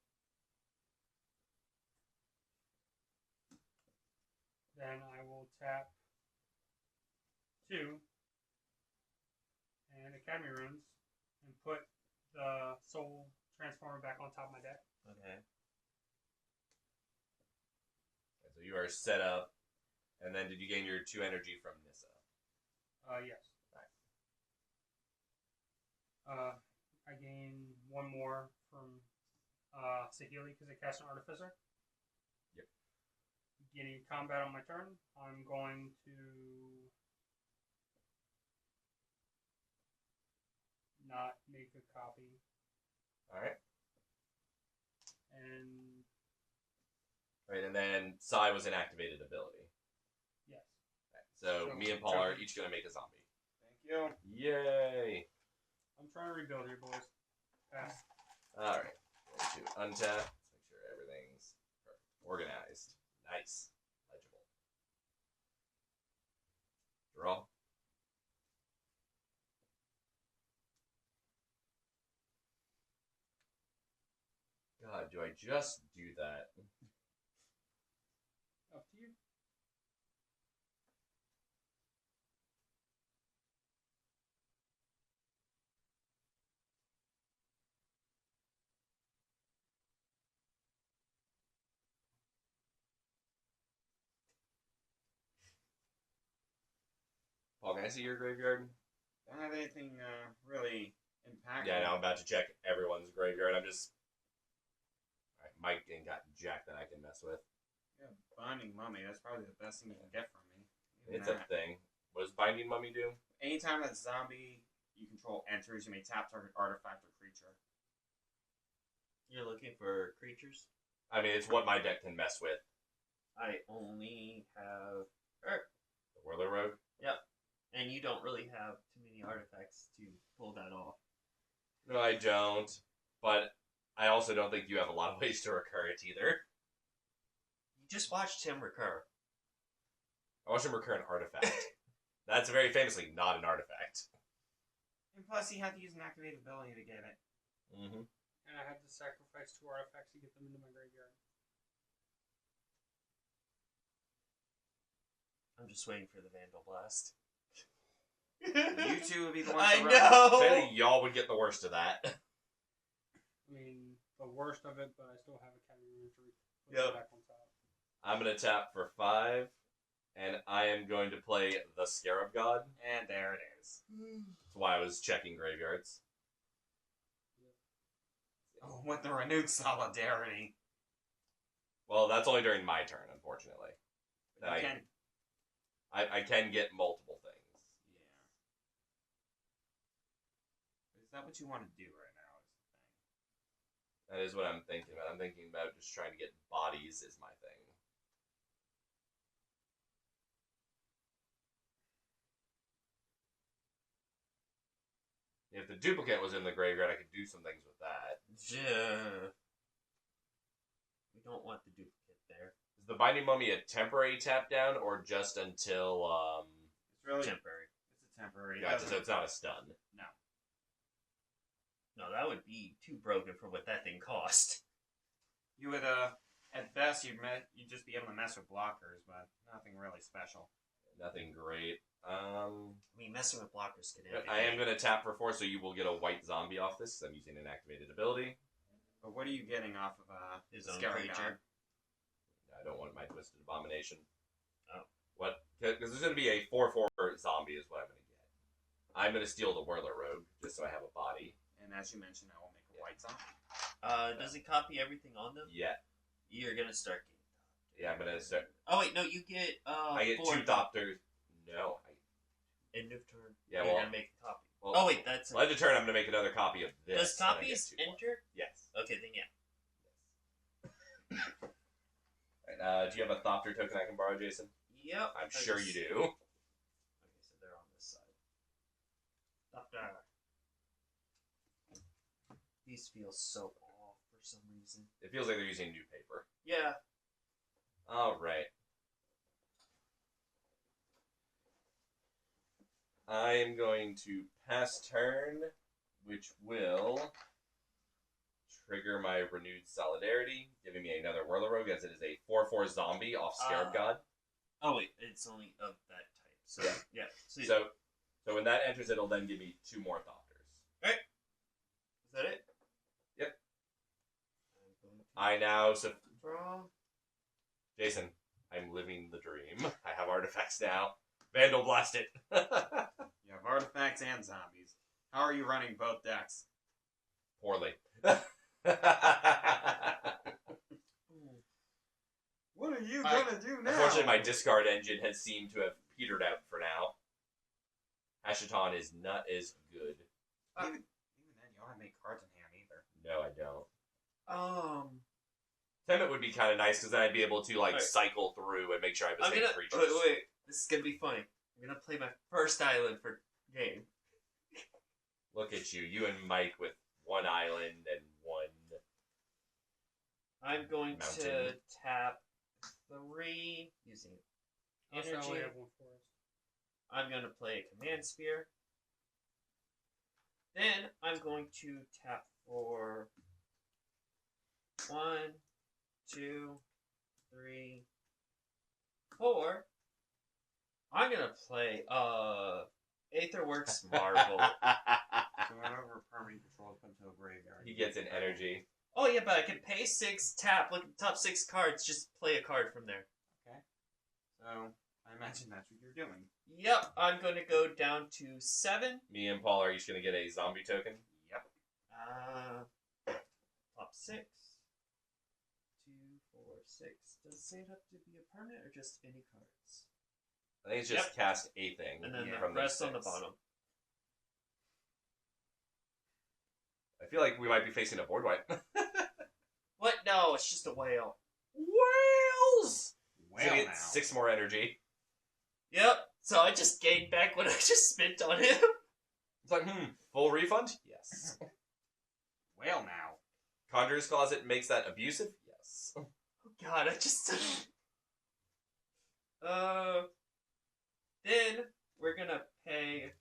Then I will tap 2 and Academy Runes and put the Soul Transformer back on top of my deck. Okay. So you are set up, and then did you gain your 2 energy from Nissa? Yes. I gain 1 more from Sahili because I cast an Artificer. Yep. Beginning combat on my turn, I'm going to not make a copy. Alright. And Right, and then Sai was an activated ability. yes. So So, me and Paul are jump. each gonna make a zombie. Thank you. Yay! I'm trying to rebuild here, boys. Pass. Alright. Going to untap. Let's make sure everything's organized. Nice. Legible. Draw. God, do I just do that? Up to you. Paul, can I see your graveyard? Don't have anything really impactful. Yeah, now I'm about to check everyone's graveyard. I'm just... Alright, Mike ain't got jack that I can mess with. Yeah, Binding Mummy. That's probably the best thing you can get from me. Even It's a that. thing. What does Binding Mummy do? Anytime that zombie you control enters, you may tap target artifact or creature. You're looking for creatures? I mean, it's what my deck can mess with. I only have The Whirler Rogue? and you don't really have too many artifacts to pull that off. No, I don't. But I also don't think you have a lot of ways to recur it either. You just watched him recur. I watched him recur an artifact. That's very famously not an artifact. And plus, he had to use an activated ability to get it. Mm-hmm. And I had to sacrifice 2 artifacts to get them into my graveyard. I'm just waiting for the Vandal Blast. You two would be the ones I to run. know! Clearly, y'all would get the worst of that. I mean, the worst of it, but I still have Academy Runes to put Yep. it back on top. I'm going to tap for 5, and I am going to play the Scarab God. And there it is. That's why I was checking graveyards. Oh, with the renewed solidarity. Well, that's only during my turn, unfortunately. You I- can, I can get multiple things. yeah. Is that what you want to do right now? Is the thing. That is what I'm thinking about. I'm thinking about just trying to get bodies is my thing. If the duplicate was in the graveyard, I could do some things with that. Yeah. We don't want the duplicate there. Is the Binding Mummy a temporary tap down, or just until, It's really Temporary. It's a temporary. gotcha, doesn't- so it's not a stun. No, that would be too broken for what that thing cost. You would at best you'd just be able to mess with blockers, but nothing really special. Nothing great. I mean, messing with blockers could end. I am going to tap for 4, so you will get a white zombie off this, because I'm using an activated ability. But what are you getting off of His the own Scarab creature. God? I don't want my Twisted Abomination. Oh. What? Because there's going to be a 4/4 zombie is what I'm going to get. I'm going to steal the Whirler Rogue, just so I have a body. And as you mentioned, I will make a white zombie. Does it copy everything on them? Yeah. You're gonna start getting. Yeah, I'm going to start. Oh wait, no, you get. I get 4 2 Thopters. No. End of turn. Yeah, You're well- gonna make a copy. Well, Oh wait, that's. End of turn, I'm going to make another copy of this. Does and I get copies 2 more. enter? Yes. Okay, then yeah. Right, do you have a Thopter token I can borrow, Jason? Yep. I'm sure you do. Okay, so they're on this side. Doctor. These feel so off for some reason. It feels like they're using new paper. Yeah. All right. I am going to pass turn, which will trigger my renewed solidarity, giving me another Whirler Rogue as it is a 4/4 zombie off Scarab God. Oh wait, it's only of that type. So Yeah. yeah. So, So when that enters, it'll then give me 2 more Thopters. is that it? Yep. I'm going to I now draw. Jason, I'm living the dream. I have artifacts now. Vandal blast it. You have artifacts and zombies. How are you running both decks? Poorly. What are you I- gonna do now? Unfortunately, my discard engine has seemed to have petered out for now. Hashiton is not as good. Even then, you don't have any cards in hand either. No, I don't. Um, Temet would be kind of nice because then I'd be able to like Alright. cycle through and make sure I have the I'm same gonna creatures. wait. This is gonna be funny. I'm gonna play my first island for game. Look at you, you and Mike with 1 island and 1. I'm going to Mountain. tap 3 using Also, I energy. only have 1 forest. I'm going to play a command sphere. Then I'm going to tap for 1, 2, 3, 4. I'm going to play Aetherworks Marvel. So whenever permanent control is put into a graveyard, He gets an energy. Oh yeah, but I can pay 6, tap, look at the top 6 cards, just play a card from there. Okay. So I imagine that's what you're doing. Yep, I'm going to go down to 7. Me and Paul are each going to get a zombie token. Yep. Top 6. 2, 4, 6. Does it say it have to be a permanent or just any cards? I think it's just cast a thing. And then Yeah, the from those rest on the 6. bottom. I feel like we might be facing a board wipe. What? No, it's just a whale. Whales! Well, So now. get 6 more energy. Yep. So I just gained back what I just spent on him. It's like, full refund? Yes. Well, now. Conjurer's Closet makes that abusive? Yes. Oh God, I just. Then we're gonna pay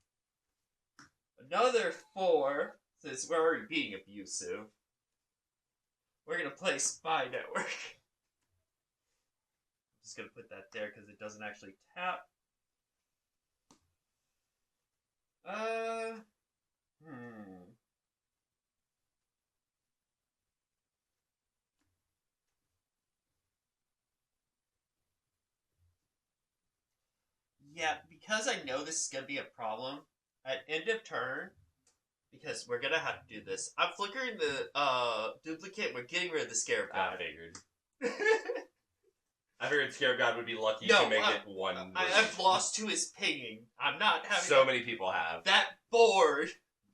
another 4 since we're already being abusive. We're gonna play Spy Network. I'm just gonna put that there because it doesn't actually tap. Yeah, because I know this is gonna be a problem at end of turn, because we're gonna have to do this. I'm flickering the duplicate. We're getting rid of the Scarab I God. figured. I figured Scarab God would be lucky No, to make I- it 1. I've lost to his pinging. I'm not having So many people have. that board.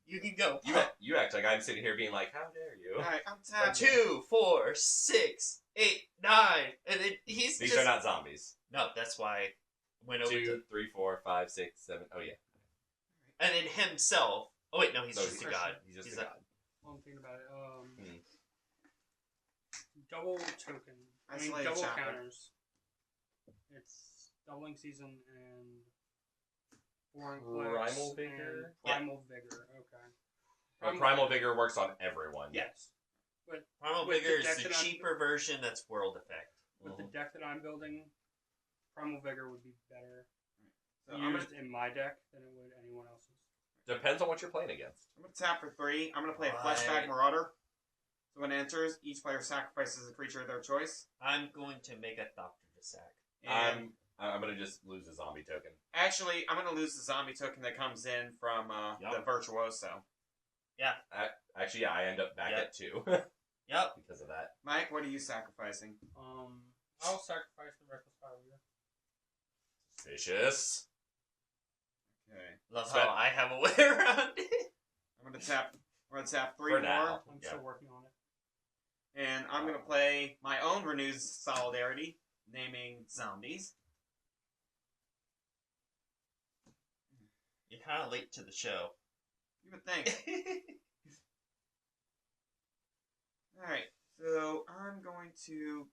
You can go. You act like I'm sitting here being like, how dare you? Alright, I'm tapped. 2, 4, 6, 8, 9, and then he's These just are not zombies. no. That's why I went over 2, to 3, 4, 5, 6, 7. Oh, yeah. and then himself. Oh wait, no, he's No, just a god. He's just He's a a- god. Well, I'm thinking about it. Double token. I mean, Isolated double chopper. counters. It's doubling season and foreign clicks Primal and Vigor? Primal Vigor. Okay. But Primal Vigor works on everyone. Yes. But Primal With the Vigor is deck the that I'm- cheaper version. That's World Effect. with the deck that I'm building, Primal Vigor would be better So I'm used in my deck than it would anyone else's. Depends on what you're playing against. gonna tap for 3. I'm gonna play a Right. Fleshback Marauder. So when it enters, each player sacrifices a creature of their choice. I'm going to make a doctor to sack. And I'm gonna just lose a zombie token. actually, I'm going to lose the zombie token that comes in from Yup. the Virtuoso. Actually, yeah, I end up back Yep. at 2 Yep. because of that. Mike, what are you sacrificing? I'll sacrifice the Reckless Fire Weaver. Vicious. Okay. Love Sweat. how I have a way around it. I'm going to tap. We're going to tap 3 For more. now. I'm Yeah. still working on it. And I'm going to play my own Renewed Solidarity, naming zombies. You're kind of late to the show. You would think. Alright, so I'm going to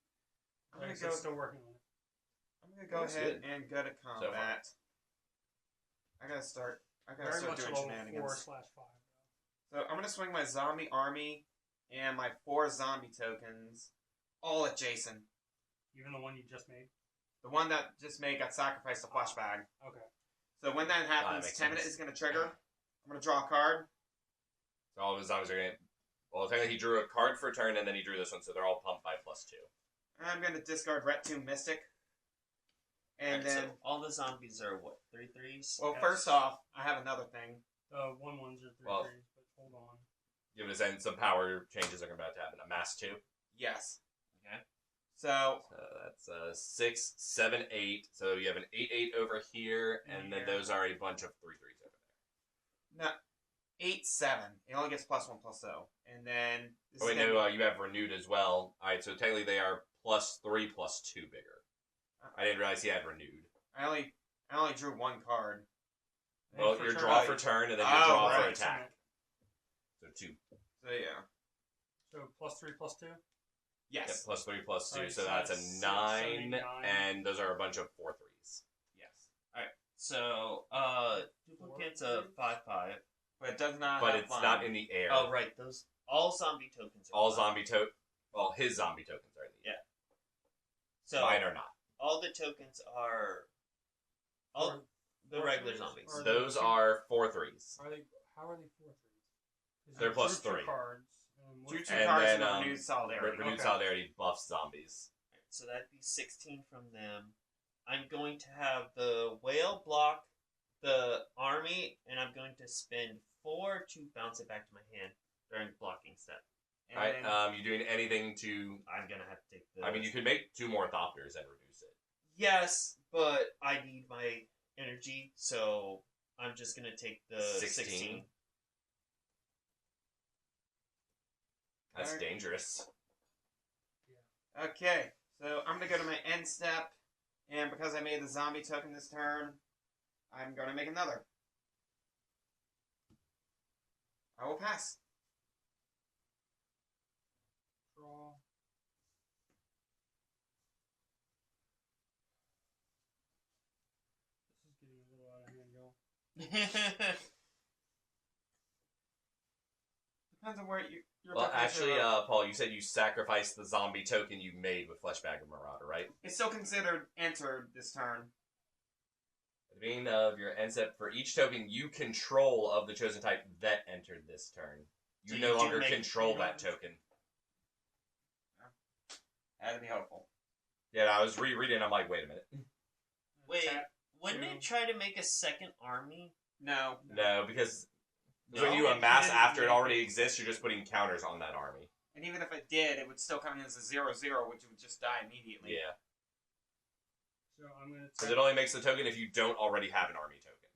Like I said, still working on it. go Looks ahead good. and go to far. combat. I gotta start Very much doing level shenanigans. 4/5. So I'm gonna swing my zombie army and my 4 zombie tokens all at Jason. Even the one you just made. The one that just made got sacrificed to flashbag. Okay. So when that happens, makes 10 sense. minutes is gonna trigger. I'm gonna draw a card. So all of his zombies are gonna. Well, technically, he drew a card for a turn, and then he drew this one, so they're all pumped by +2. I'm gonna discard Ret2 Mystic. And Alright, then, so all the zombies are what? 3/3s? well, Yes. first off, I have another thing. 1/1s or 3/3s, Well- but hold on. Give it a sense. Some power changes are about to happen. A mass 2. Yes. Okay. So So that's 6, 7, 8. So you have an 8/8 over here, and then Here. those are a bunch of 3/3s over there. no, 8/7. It only gets +1/+0, and then this Oh wait, is gonna no, you have renewed as well. All right, so technically they are +3, +2 bigger. I didn't realize he had renewed. I only drew 1 card. Well, for your turn, draw right. for turn, and then Oh, your draw for right. attack. So 2. So yeah. So +3, +2? Yep, Yes. +3, +2. Alright, so so that's a that's 9, 9. and those are a bunch of 4/3s. Yes. So, duplicate's a 5/5. But it does not But have it's flying. not in the air. Oh, right. Those all zombie tokens. Are All flying. zombie well, his zombie tokens are in the air. So Mine are not. all the tokens are all Or- the or regular 3s? zombies. Or- Those are 4/3s. Are they? How are they 4/3s? 'Cause They're you plus drew 3. 2 cards. And Drew what's 2 And cards then, and Renewed Solidarity. Renewed Okay. Solidarity buffs zombies. So that'd be 16 from them. I'm going to have the whale block the army, and I'm going to spend 4 to bounce it back to my hand during blocking step. And Alright, then, you doing anything to... I'm gonna have to take the. I mean, you could make 2 more Thopters and reduce it. Yes, but I need my energy, so I'm just gonna take the 16. That's Alright. dangerous. okay, so I'm gonna go to my end step, and because I made the zombie token this turn, I'm gonna make another. I will pass. Draw. This is getting a little out of hand, y'all. Depends on where your Well, tokens actually, are. Paul, you said you sacrificed the zombie token you made with Fleshbag of Marauder, right? It's still considered entered this turn. At the beginning of your end step, for each token you control of the chosen type that entered this turn, you So no you do longer make- control you that don't- token. Had to be helpful. Yeah, I was rereading. I'm like, wait a minute. Wait, Tap. wouldn't it try to make a second army? No. No, because No, when you it amass couldn't after it make already it. exists, you're just putting counters on that army. And even if it did, it would still come in as a 0/0, which would just die immediately. Yeah. So I'm gonna Because tap, it only makes the token if you don't already have an army token.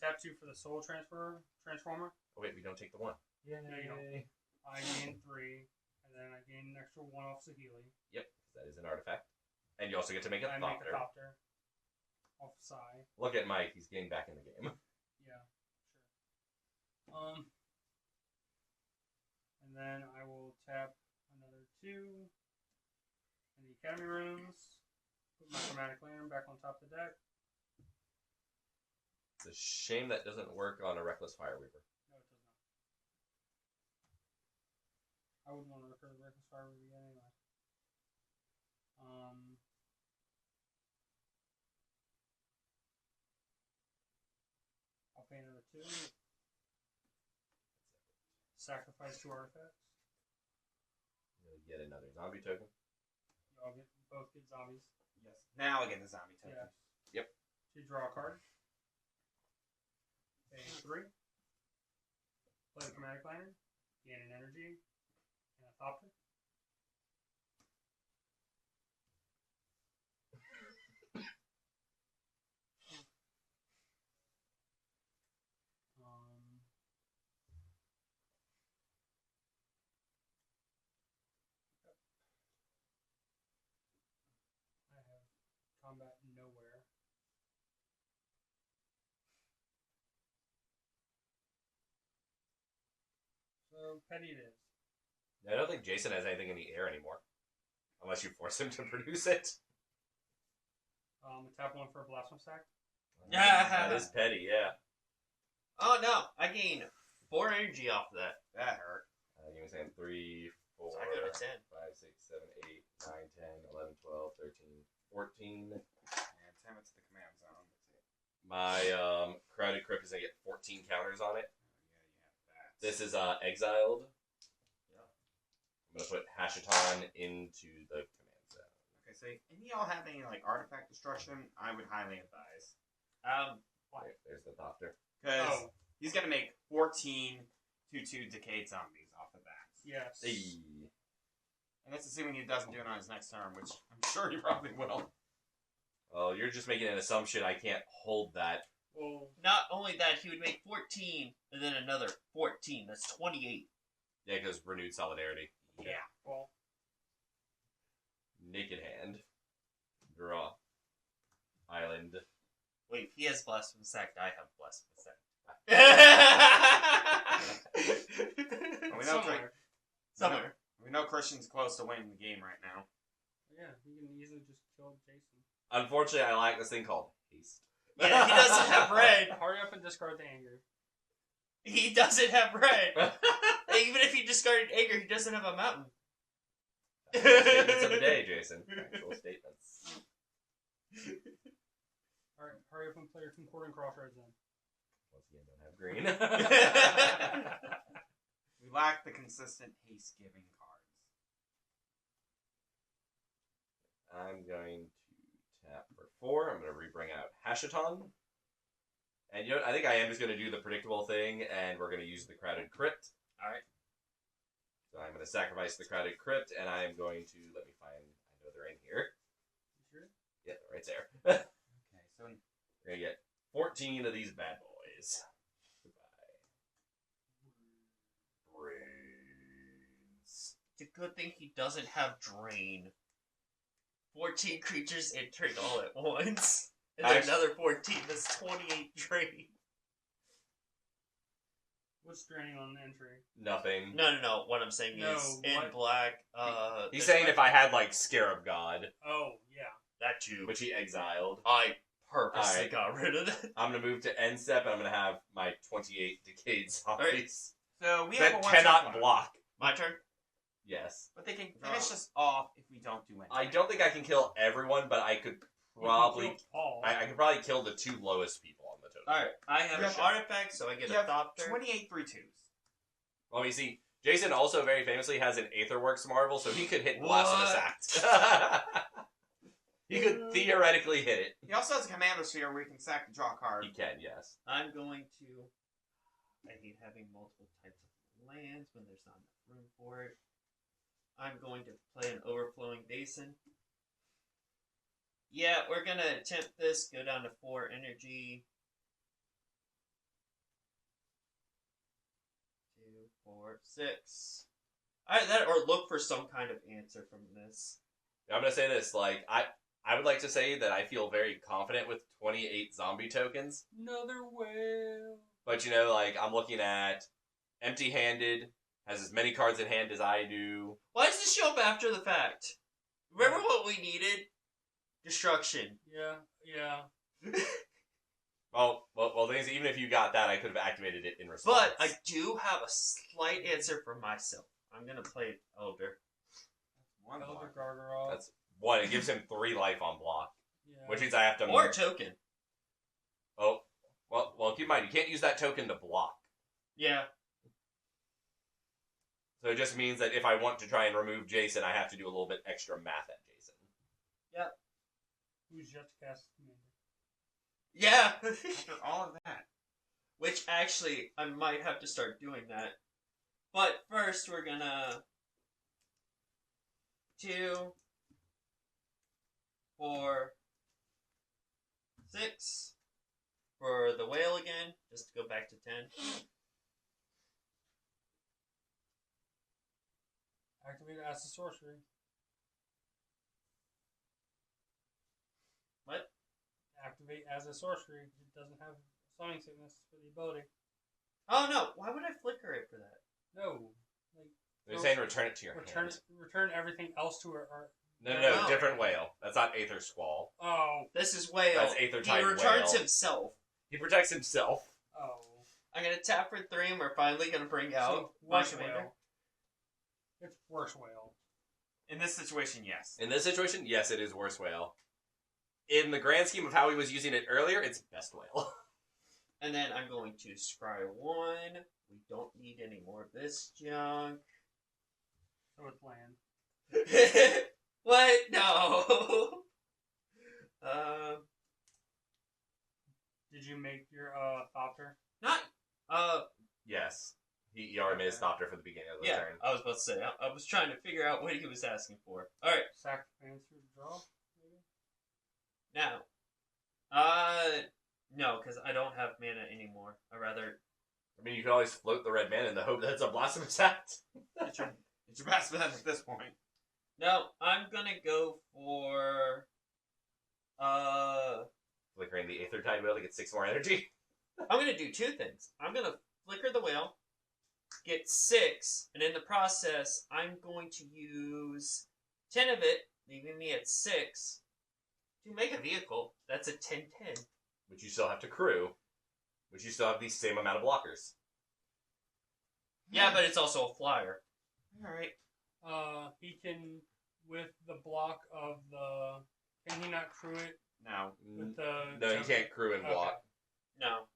tap 2 for the soul transformer. Oh, wait, we don't take the 1. Yeah, you don't. I gain 3, and then I gain an extra 1 off Saheeli. Yep, that is an artifact. And you also get to make a I make a Thopter. copter off Psy. Look at Mike, he's getting back in the game. Yeah, sure. And then I will tap another 2 in the Academy rooms. Put my Chromatic Lantern back on top of the deck. It's a shame that doesn't work on a Reckless Fireweaver. No, it does not. I wouldn't want to recur the Reckless Fire Weaver again anyway. I'll pay another 2. Sacrifice 2 artifacts. Get another zombie token. You all both get zombies. Yes. Now I get the zombie token. Yeah. You draw a card. Pay 3. Play the Chromatic Lantern. Gain an energy. And a Thopter. I have combat nowhere. So petty it is. I don't think Jason has anything in the air anymore. Unless you force him to produce it. Tap 1 for a blast from stack. Yeah. That is petty, yeah. Oh no, I gain 4 energy off of that. That hurt. Give me a second. 3, 4, So I go to 10. 5, 6, 7, 8, 9, 10, 11, 12, 13, 14. And Tim, it's the command zone. My Crowded Crypt is going to get 14 counters on it. Yeah, you have that. This is exiled. Yeah. I'm going to put Hashiton into the command zone. Okay, so if any of y'all have any like artifact destruction, I would highly advise. There's the Thopter. Because he's gonna make 14 2/2 decayed zombies off of that. Yes. Hey. And that's assuming he doesn't do it on his next turn, which I'm sure he probably will. Well, you're just making an assumption I can't hold that. Well, Not only that, he would make 14, and then another 14. That's 28. Yeah, because renewed solidarity. Yeah. well, Naked hand. Draw. Island. Wait, he has blast from sack. I have blast from sack. We know, somewhere. we know Christian's close to winning the game right now. Yeah, he can easily just kill Jason. Unfortunately, I like this thing called haste. Yeah, he doesn't have red. Hurry up and discard the anger. He doesn't have red. Even if he discarded anger, he doesn't have a mountain. Statements of the day, Jason. Actual statements. Alright, hurry up and play your Concordant Crossroads then. Once again, don't have green. We lack the consistent haste giving cards. I'm going to tap for 4. I'm going to rebring out Hashiton. And you know what? I think I am just going to do the predictable thing, and we're going to use the Crowded Crypt. Alright. So I'm going to sacrifice the Crowded Crypt, and I'm going to, let me find, I know they're in here. You sure? Yeah, they're right there. Okay, so We're going to get 14 of these bad boys. Goodbye. Brains. It's a good thing he doesn't have drain. 14 creatures entering all at once. And then another 14, that's 28 drain. What's draining on the entry? Nothing. No. What I'm saying No, is, in what? black, He's saying if I had, like, Scarab God, Oh, yeah. that too. which he exiled, I purposely Alright. got rid of that. I'm going to move to end step, and I'm going to have my 28 decayed zombies so we have a that one cannot shot block. My turn? Yes. but they can finish us off if we don't do anything. I don't think I can kill everyone, but I could probably... You can kill Paul. I could probably kill the 2 lowest people on the totem. Alright, I have You an have- artifact, so I get You a have Thopter. 28 3/2s. Well, you see, Jason also very famously has an Aetherworks Marvel, so he could hit Blasphemous Act. He could theoretically hit it. He also has a commander sphere where he can sack to draw a card. He can, yes. I'm going to... I hate having multiple types of lands when there's not enough room for it. I'm going to play an Overflowing Basin. Yeah, we're going to attempt this. Go down to 4 energy. 2, 4, 6. Alright, that or look for some kind of answer from this. I'm going to say this, like, I would like to say that I feel very confident with 28 zombie tokens, Another whale. but, you know, like, I'm looking at empty-handed, has as many cards in hand as I do. Why does this show up after the fact? Remember what we needed? Destruction. Yeah. Well, the thing is, even if you got that, I could have activated it in response. But I do have a slight answer for myself. I'm going to play Elder. One Elder block. Gargoyle. That's one. It gives him 3 life on block, yeah. which means I have to... Or token. Oh, well, keep in mind, you can't use that token to block. Yeah. So it just means that if I want to try and remove Jason, I have to do a little bit extra math at Jason. Who's yet to cast Commander? Yeah. After all of that. Which actually, I might have to start doing that. But first, we're gonna 2, 4, 6 for the whale again, just to go back to 10. Activate as a sorcery. What? Activate as a sorcery. It doesn't have summoning sickness for the ability. Oh no! Why would I flicker it for that? No. They're saying return it to your hand. Return everything else to her. No, No. different whale. That's not Aether Squall. Oh. This is whale. That's Aether He Tide returns whale. himself. He protects himself. Oh. I'm gonna tap for 3, and we're finally gonna bring out So, my worse commander. whale. It's worse whale. In this situation, yes. In this situation, yes, it is worse whale. In the grand scheme of how he was using it earlier, it's best whale. And then I'm going to scry 1. We don't need any more of this junk. So it's land. What? No. Did you make your Thopter? Not. Yes. He already made a stop there for the beginning of the Yeah. turn. I was about to say. I was trying to figure out what he was asking for. All right. Sack Fancy to draw? Maybe? Now. No, because I don't have mana anymore. I rather. I mean, you can always float the red man in the hope that it's a Blasphemous Act. It's your best bet at this point. No, I'm gonna go for. Flickering the Aether Tide whale to get 6 more energy. I'm gonna do 2 things. I'm gonna flicker the whale, get 6, and in the process, I'm going to use 10 of it, leaving me at 6, to make a vehicle. That's a 10-10. Which you still have to crew. Which you still have the same amount of blockers. Yeah, but it's also a flyer. Alright. He can, with the block of the... Can he not crew it No. with the... No, you can't crew and block. No.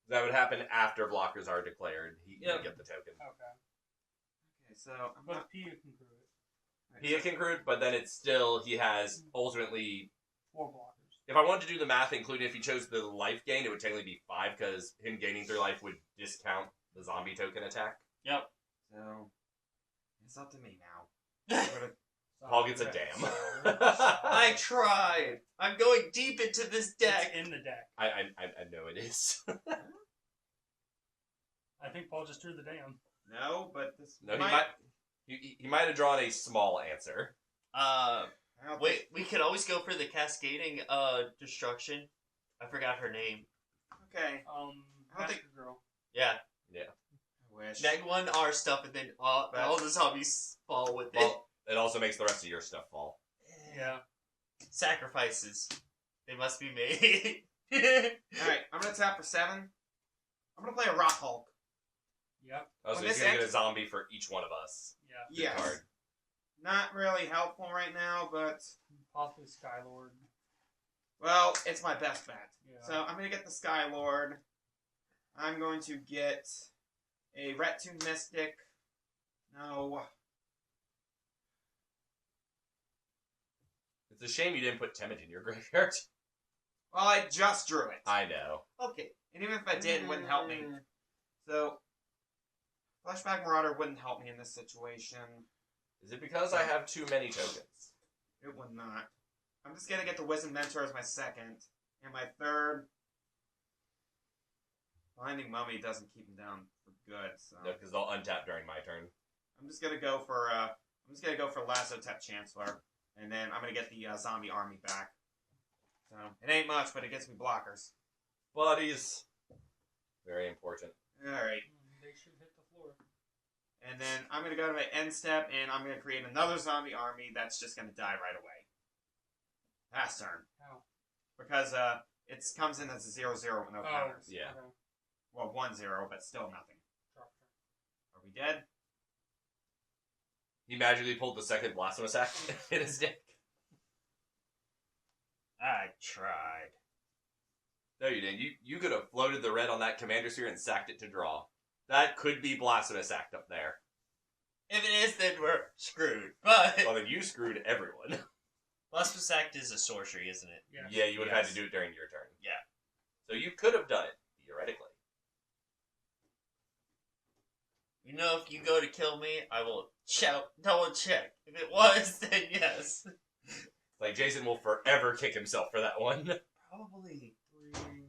That would happen after blockers are declared. He Yeah. would get the token. Okay. Okay, so I'm But not. Pia can crew it. He can crew it, but then it's still, he has ultimately... 4 blockers. If I wanted to do the math, including if he chose the life gain, it would technically be 5, because him gaining 3 life would discount the zombie token attack. Yep. So it's up to me now. I'm gonna- Paul gets a dam. I tried. I'm going deep into this deck. It's in the deck. I know it is. I think Paul just drew the dam. No, but this No, he might have drawn a small answer. I don't Wait, we could always go for the cascading destruction. I forgot her name. Okay. I don't Master think Girl. Yeah. I wish. Neg 1 our stuff, and then all the zombies fall with it. Well, it also makes the rest of your stuff fall. Yeah. Sacrifices. They must be made. Alright, I'm gonna tap for 7. I'm gonna play a Rock Hulk. Yep. Oh, so When he's this going to get a ends- zombie for each one of us. Yeah. Good Yes. card. Not really helpful right now, but Possibly Skylord. well, it's my best bet. Yeah. So I'm gonna get the Sky Lord. I'm going to get a Ret 2 Mystic. No. It's a shame you didn't put Temid in your graveyard. Well, I just drew it. I know. Okay. And even if I did, it wouldn't help me. So, Flashback Marauder wouldn't help me in this situation. Is it because I have too many tokens? It would not. I'm just gonna get the Wisdom Mentor as my second. And my third... Blinding Mummy doesn't keep him down for good, so... No, because they'll untap during my turn. I'm just gonna go for, Lasso Tap Chancellor. And then I'm gonna get the zombie army back. So, it ain't much, but it gets me blockers. Buddies. Very important. Alright. They should hit the floor. And then I'm going to go to my end step, and I'm going to create another zombie army that's just going to die right away. Pass turn. How? Because it comes in as a 0/0 with no counters. Yeah. Okay. Well, 1/0, but still nothing. Drop turn. Are we dead? He magically pulled the second Blasphemous Act in his deck. I tried. No, you didn't. You could have floated the red on that Commander Sphere and sacked it to draw. That could be Blasphemous Act up there. If it is, then we're screwed. But Well, then you screwed everyone. Lustrous Act is a sorcery, isn't it? Yeah. Yeah, you would have had Yes. to do it during your turn. Yeah. So you could have done it, theoretically. You know, if you go to kill me, I will double check. If it was, then yes. Like, Jason will forever kick himself for that one. Probably. 3.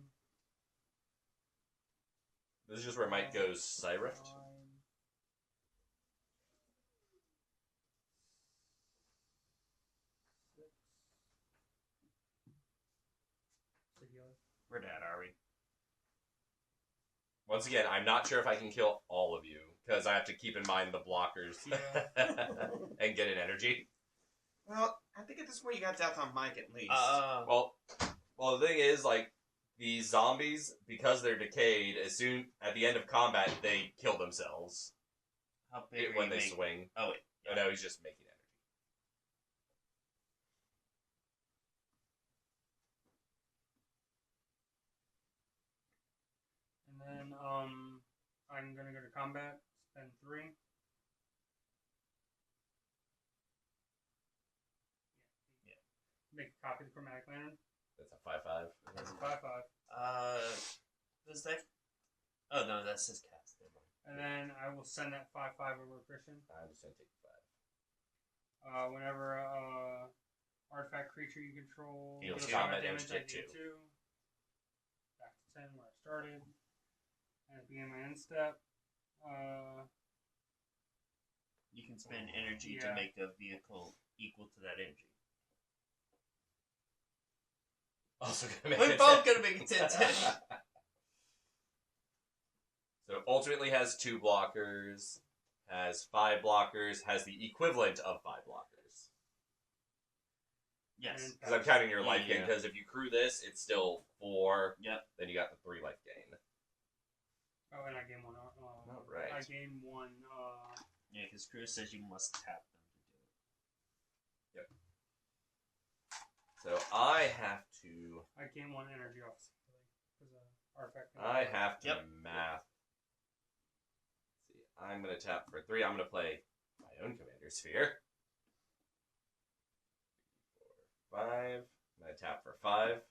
This is just where Mike goes Cyrift. 9. We're dead, are we? Once again, I'm not sure if I can kill all of you, because I have to keep in mind the blockers and get an energy. Well, I think at this point you got death on Mike at least. Well, the thing is, like, the zombies, because they're decayed, at the end of combat, they kill themselves how big when are they you making? swing. Oh, wait. Oh, no, he's just making energy. And then I'm gonna go to combat, spend 3. Yeah. Make a copy of the chromatic lantern. That's a 5/5. That's a 5/5. Does that... Oh, no, that's his cast. Never mind. And then I will send that 5/5 over to Christian. I'm just going to take 5. Whenever artifact creature you control Deals deals combat damage, damage, I take do 2. Back to 10 where I started. And at the beginning of my end step, You can spend energy Yeah. to make a vehicle equal to that energy. Also going to We're make both gonna make a 10/10. So ultimately has 2 blockers, has 5 blockers, has the equivalent of 5 blockers. Yes. Because I'm counting your life gain, Yeah. because if you crew this, it's still 4. Yep. Then you got the 3 life gain. oh, and I gain 1. Alright. I gain 1. Yeah, because Cruz says you must tap them to do it. So I have to... I gain 1 energy off because artifact. I have to Yep. math. Let's see, I'm going to tap for 3. I'm going to play my own Commander Sphere. 4, 5. I'm going to tap for 5.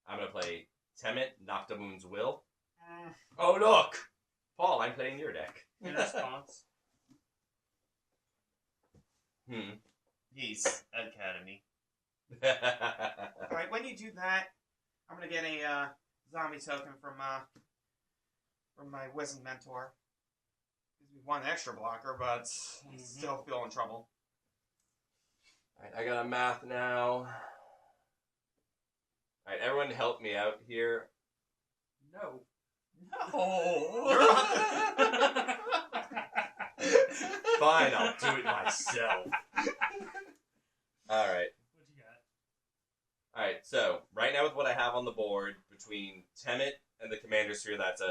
I'm going to play Temet, Noctamoon's Will. Oh, look! Paul, I'm playing your deck. In response. He's Academy. Alright, when you do that, I'm gonna get a zombie token from my Wizened Mentor. Gives me 1 extra blocker, but I still feel in trouble. Alright, I got a math now. Alright, everyone help me out here. No. No! Fine, I'll do it myself. Alright. What you got? Alright, so right now with what I have on the board, between Temet and the Commander Sphere, that's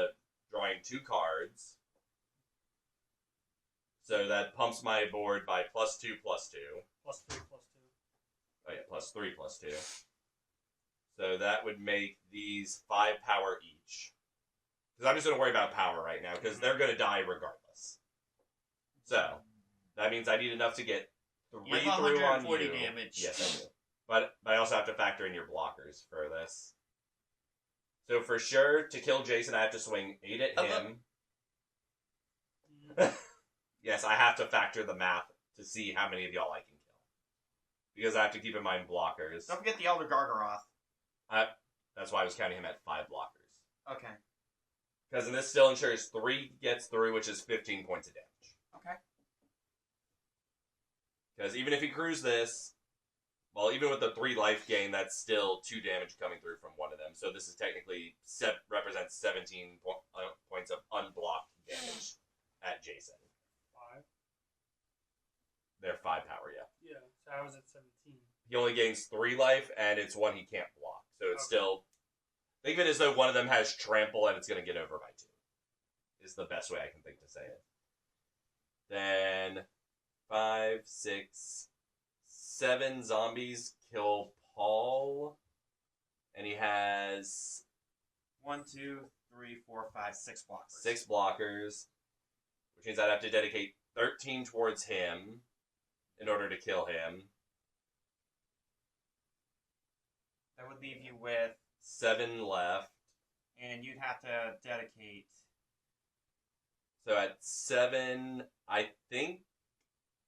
drawing 2 cards. So that pumps my board by +2/+2. +3/+2. Oh yeah, +3/+2. So that would make these 5 power each. Because I'm just going to worry about power right now, because they're going to die regardless. So, that means I need enough to get 3 You have through on 140 you. damage. Yes, I do. But I also have to factor in your blockers for this. So for sure, to kill Jason, I have to swing 8 at him. Yes, I have to factor the math to see how many of y'all I can kill. Because I have to keep in mind blockers. Don't forget the Elder Gargaroth. That's why I was counting him at 5 blockers. Okay. Because this still ensures 3 gets through, which is 15 points of damage. Okay. Because even if he crews this, well, even with the 3 life gain, that's still 2 damage coming through from one of them. So this is technically represents 17 points of unblocked damage at Jason. 5. They're 5 power, yeah. Yeah. So I was at 17. He only gains 3 life, and it's one he can't block. So it's Okay. still... Think of it as though one of them has trample, and it's going to get over by 2. Is the best way I can think to say it. Then 5, 6, 7 zombies kill Paul, and he has 1, 2, 3, 4, 5, 6 blockers. 6 blockers, which means I'd have to dedicate 13 towards him in order to kill him. That would leave you with, 7 left. and you'd have to dedicate. So at 7, I think,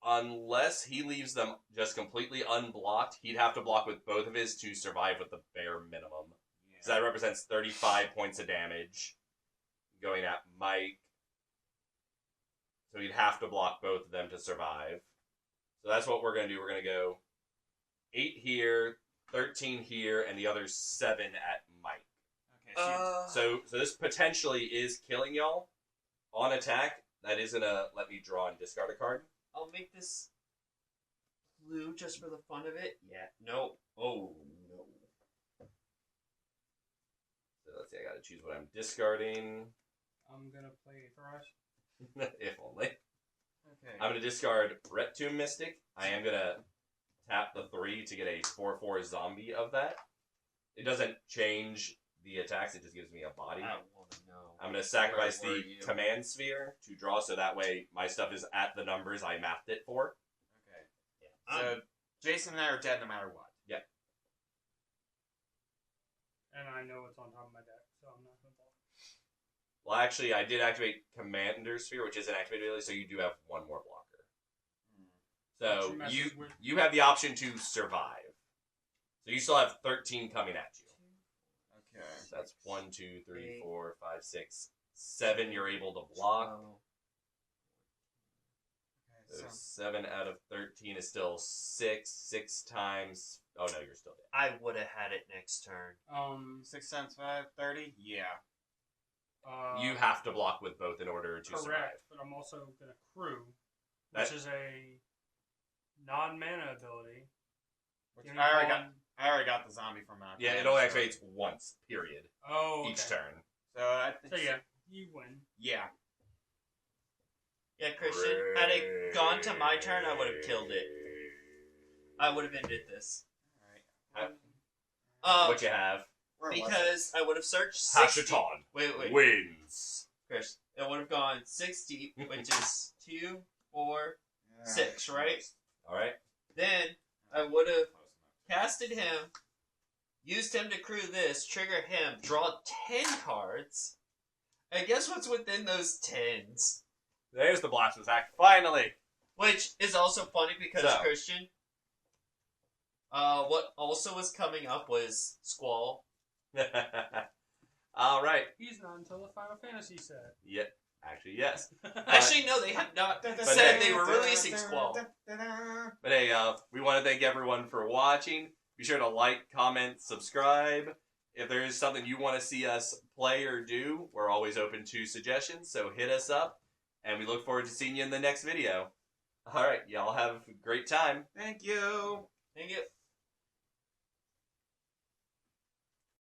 unless he leaves them just completely unblocked, he'd have to block with both of his to survive with the bare minimum. So that represents 35 points of damage going at Mike. So he'd have to block both of them to survive. So that's what we're going to do. We're going to go 8 here, 13 here, and the other 7 at Mike. Okay, So this potentially is killing y'all on attack. That is going to let me draw and discard a card. I'll make this blue just for the fun of it. Yeah. No. Oh, no. So let's see, I got to choose what I'm discarding. I'm gonna play Aetherdrift. If only. Okay. I'm going to discard Ret Tomb Mystic. I am going to tap the 3 to get a 4/4 zombie of that. It doesn't change the attacks, it just gives me a body. I want to know. I'm going to sacrifice Where were the you? command sphere to draw, so that way my stuff is at the numbers I mapped it for. Okay. So Jason and I are dead no matter what. And I know it's on top of my deck, so I'm not gonna block. Well, actually, I did activate Commander Sphere, which isn't activated really, so you do have 1 more blocker. So Which messes with- you have the option to survive. So you still have 13 coming at you. Okay. So that's 1, 2, 3, 8, 4, 5, 6, 7 you're able to block. Okay, So so 7 out of 13 is still 6. 6 times... Oh, no, you're still dead. I would have had it next turn. 6 times 5, 30? Yeah. You have to block with both in order to survive. Correct, but I'm also gonna crew, which That- is a non-mana ability. Which Give me I one- already got the zombie from that. Yeah, it only activates once, period. Oh, okay. Each turn. So I think So yeah, you win. Yeah. Yeah, Christian, had it gone to my turn, I would have killed it. I would have ended this. Alright. What you have? Where was it? Because I would have searched 60. Hashiton Wait. wins. Chris, it would have gone 6 deep, which is 2, 4, Yeah. 6, right? Alright. Then I would have casted him, used him to crew this, trigger him, draw 10 cards, and guess what's within those 10s? There's the Blasphemous Act, finally! Which is also funny because, So. Christian, what also was coming up was Squall. Alright. He's not until the Final Fantasy set. Yeah, actually, yes. Actually, no, they have not said they were releasing Squall. But hey, we want to thank everyone for watching. Be sure to like, comment, subscribe. If there is something you want to see us play or do, we're always open to suggestions, so hit us up. And we look forward to seeing you in the next video. Alright, y'all have a great time. Thank you. Dang it.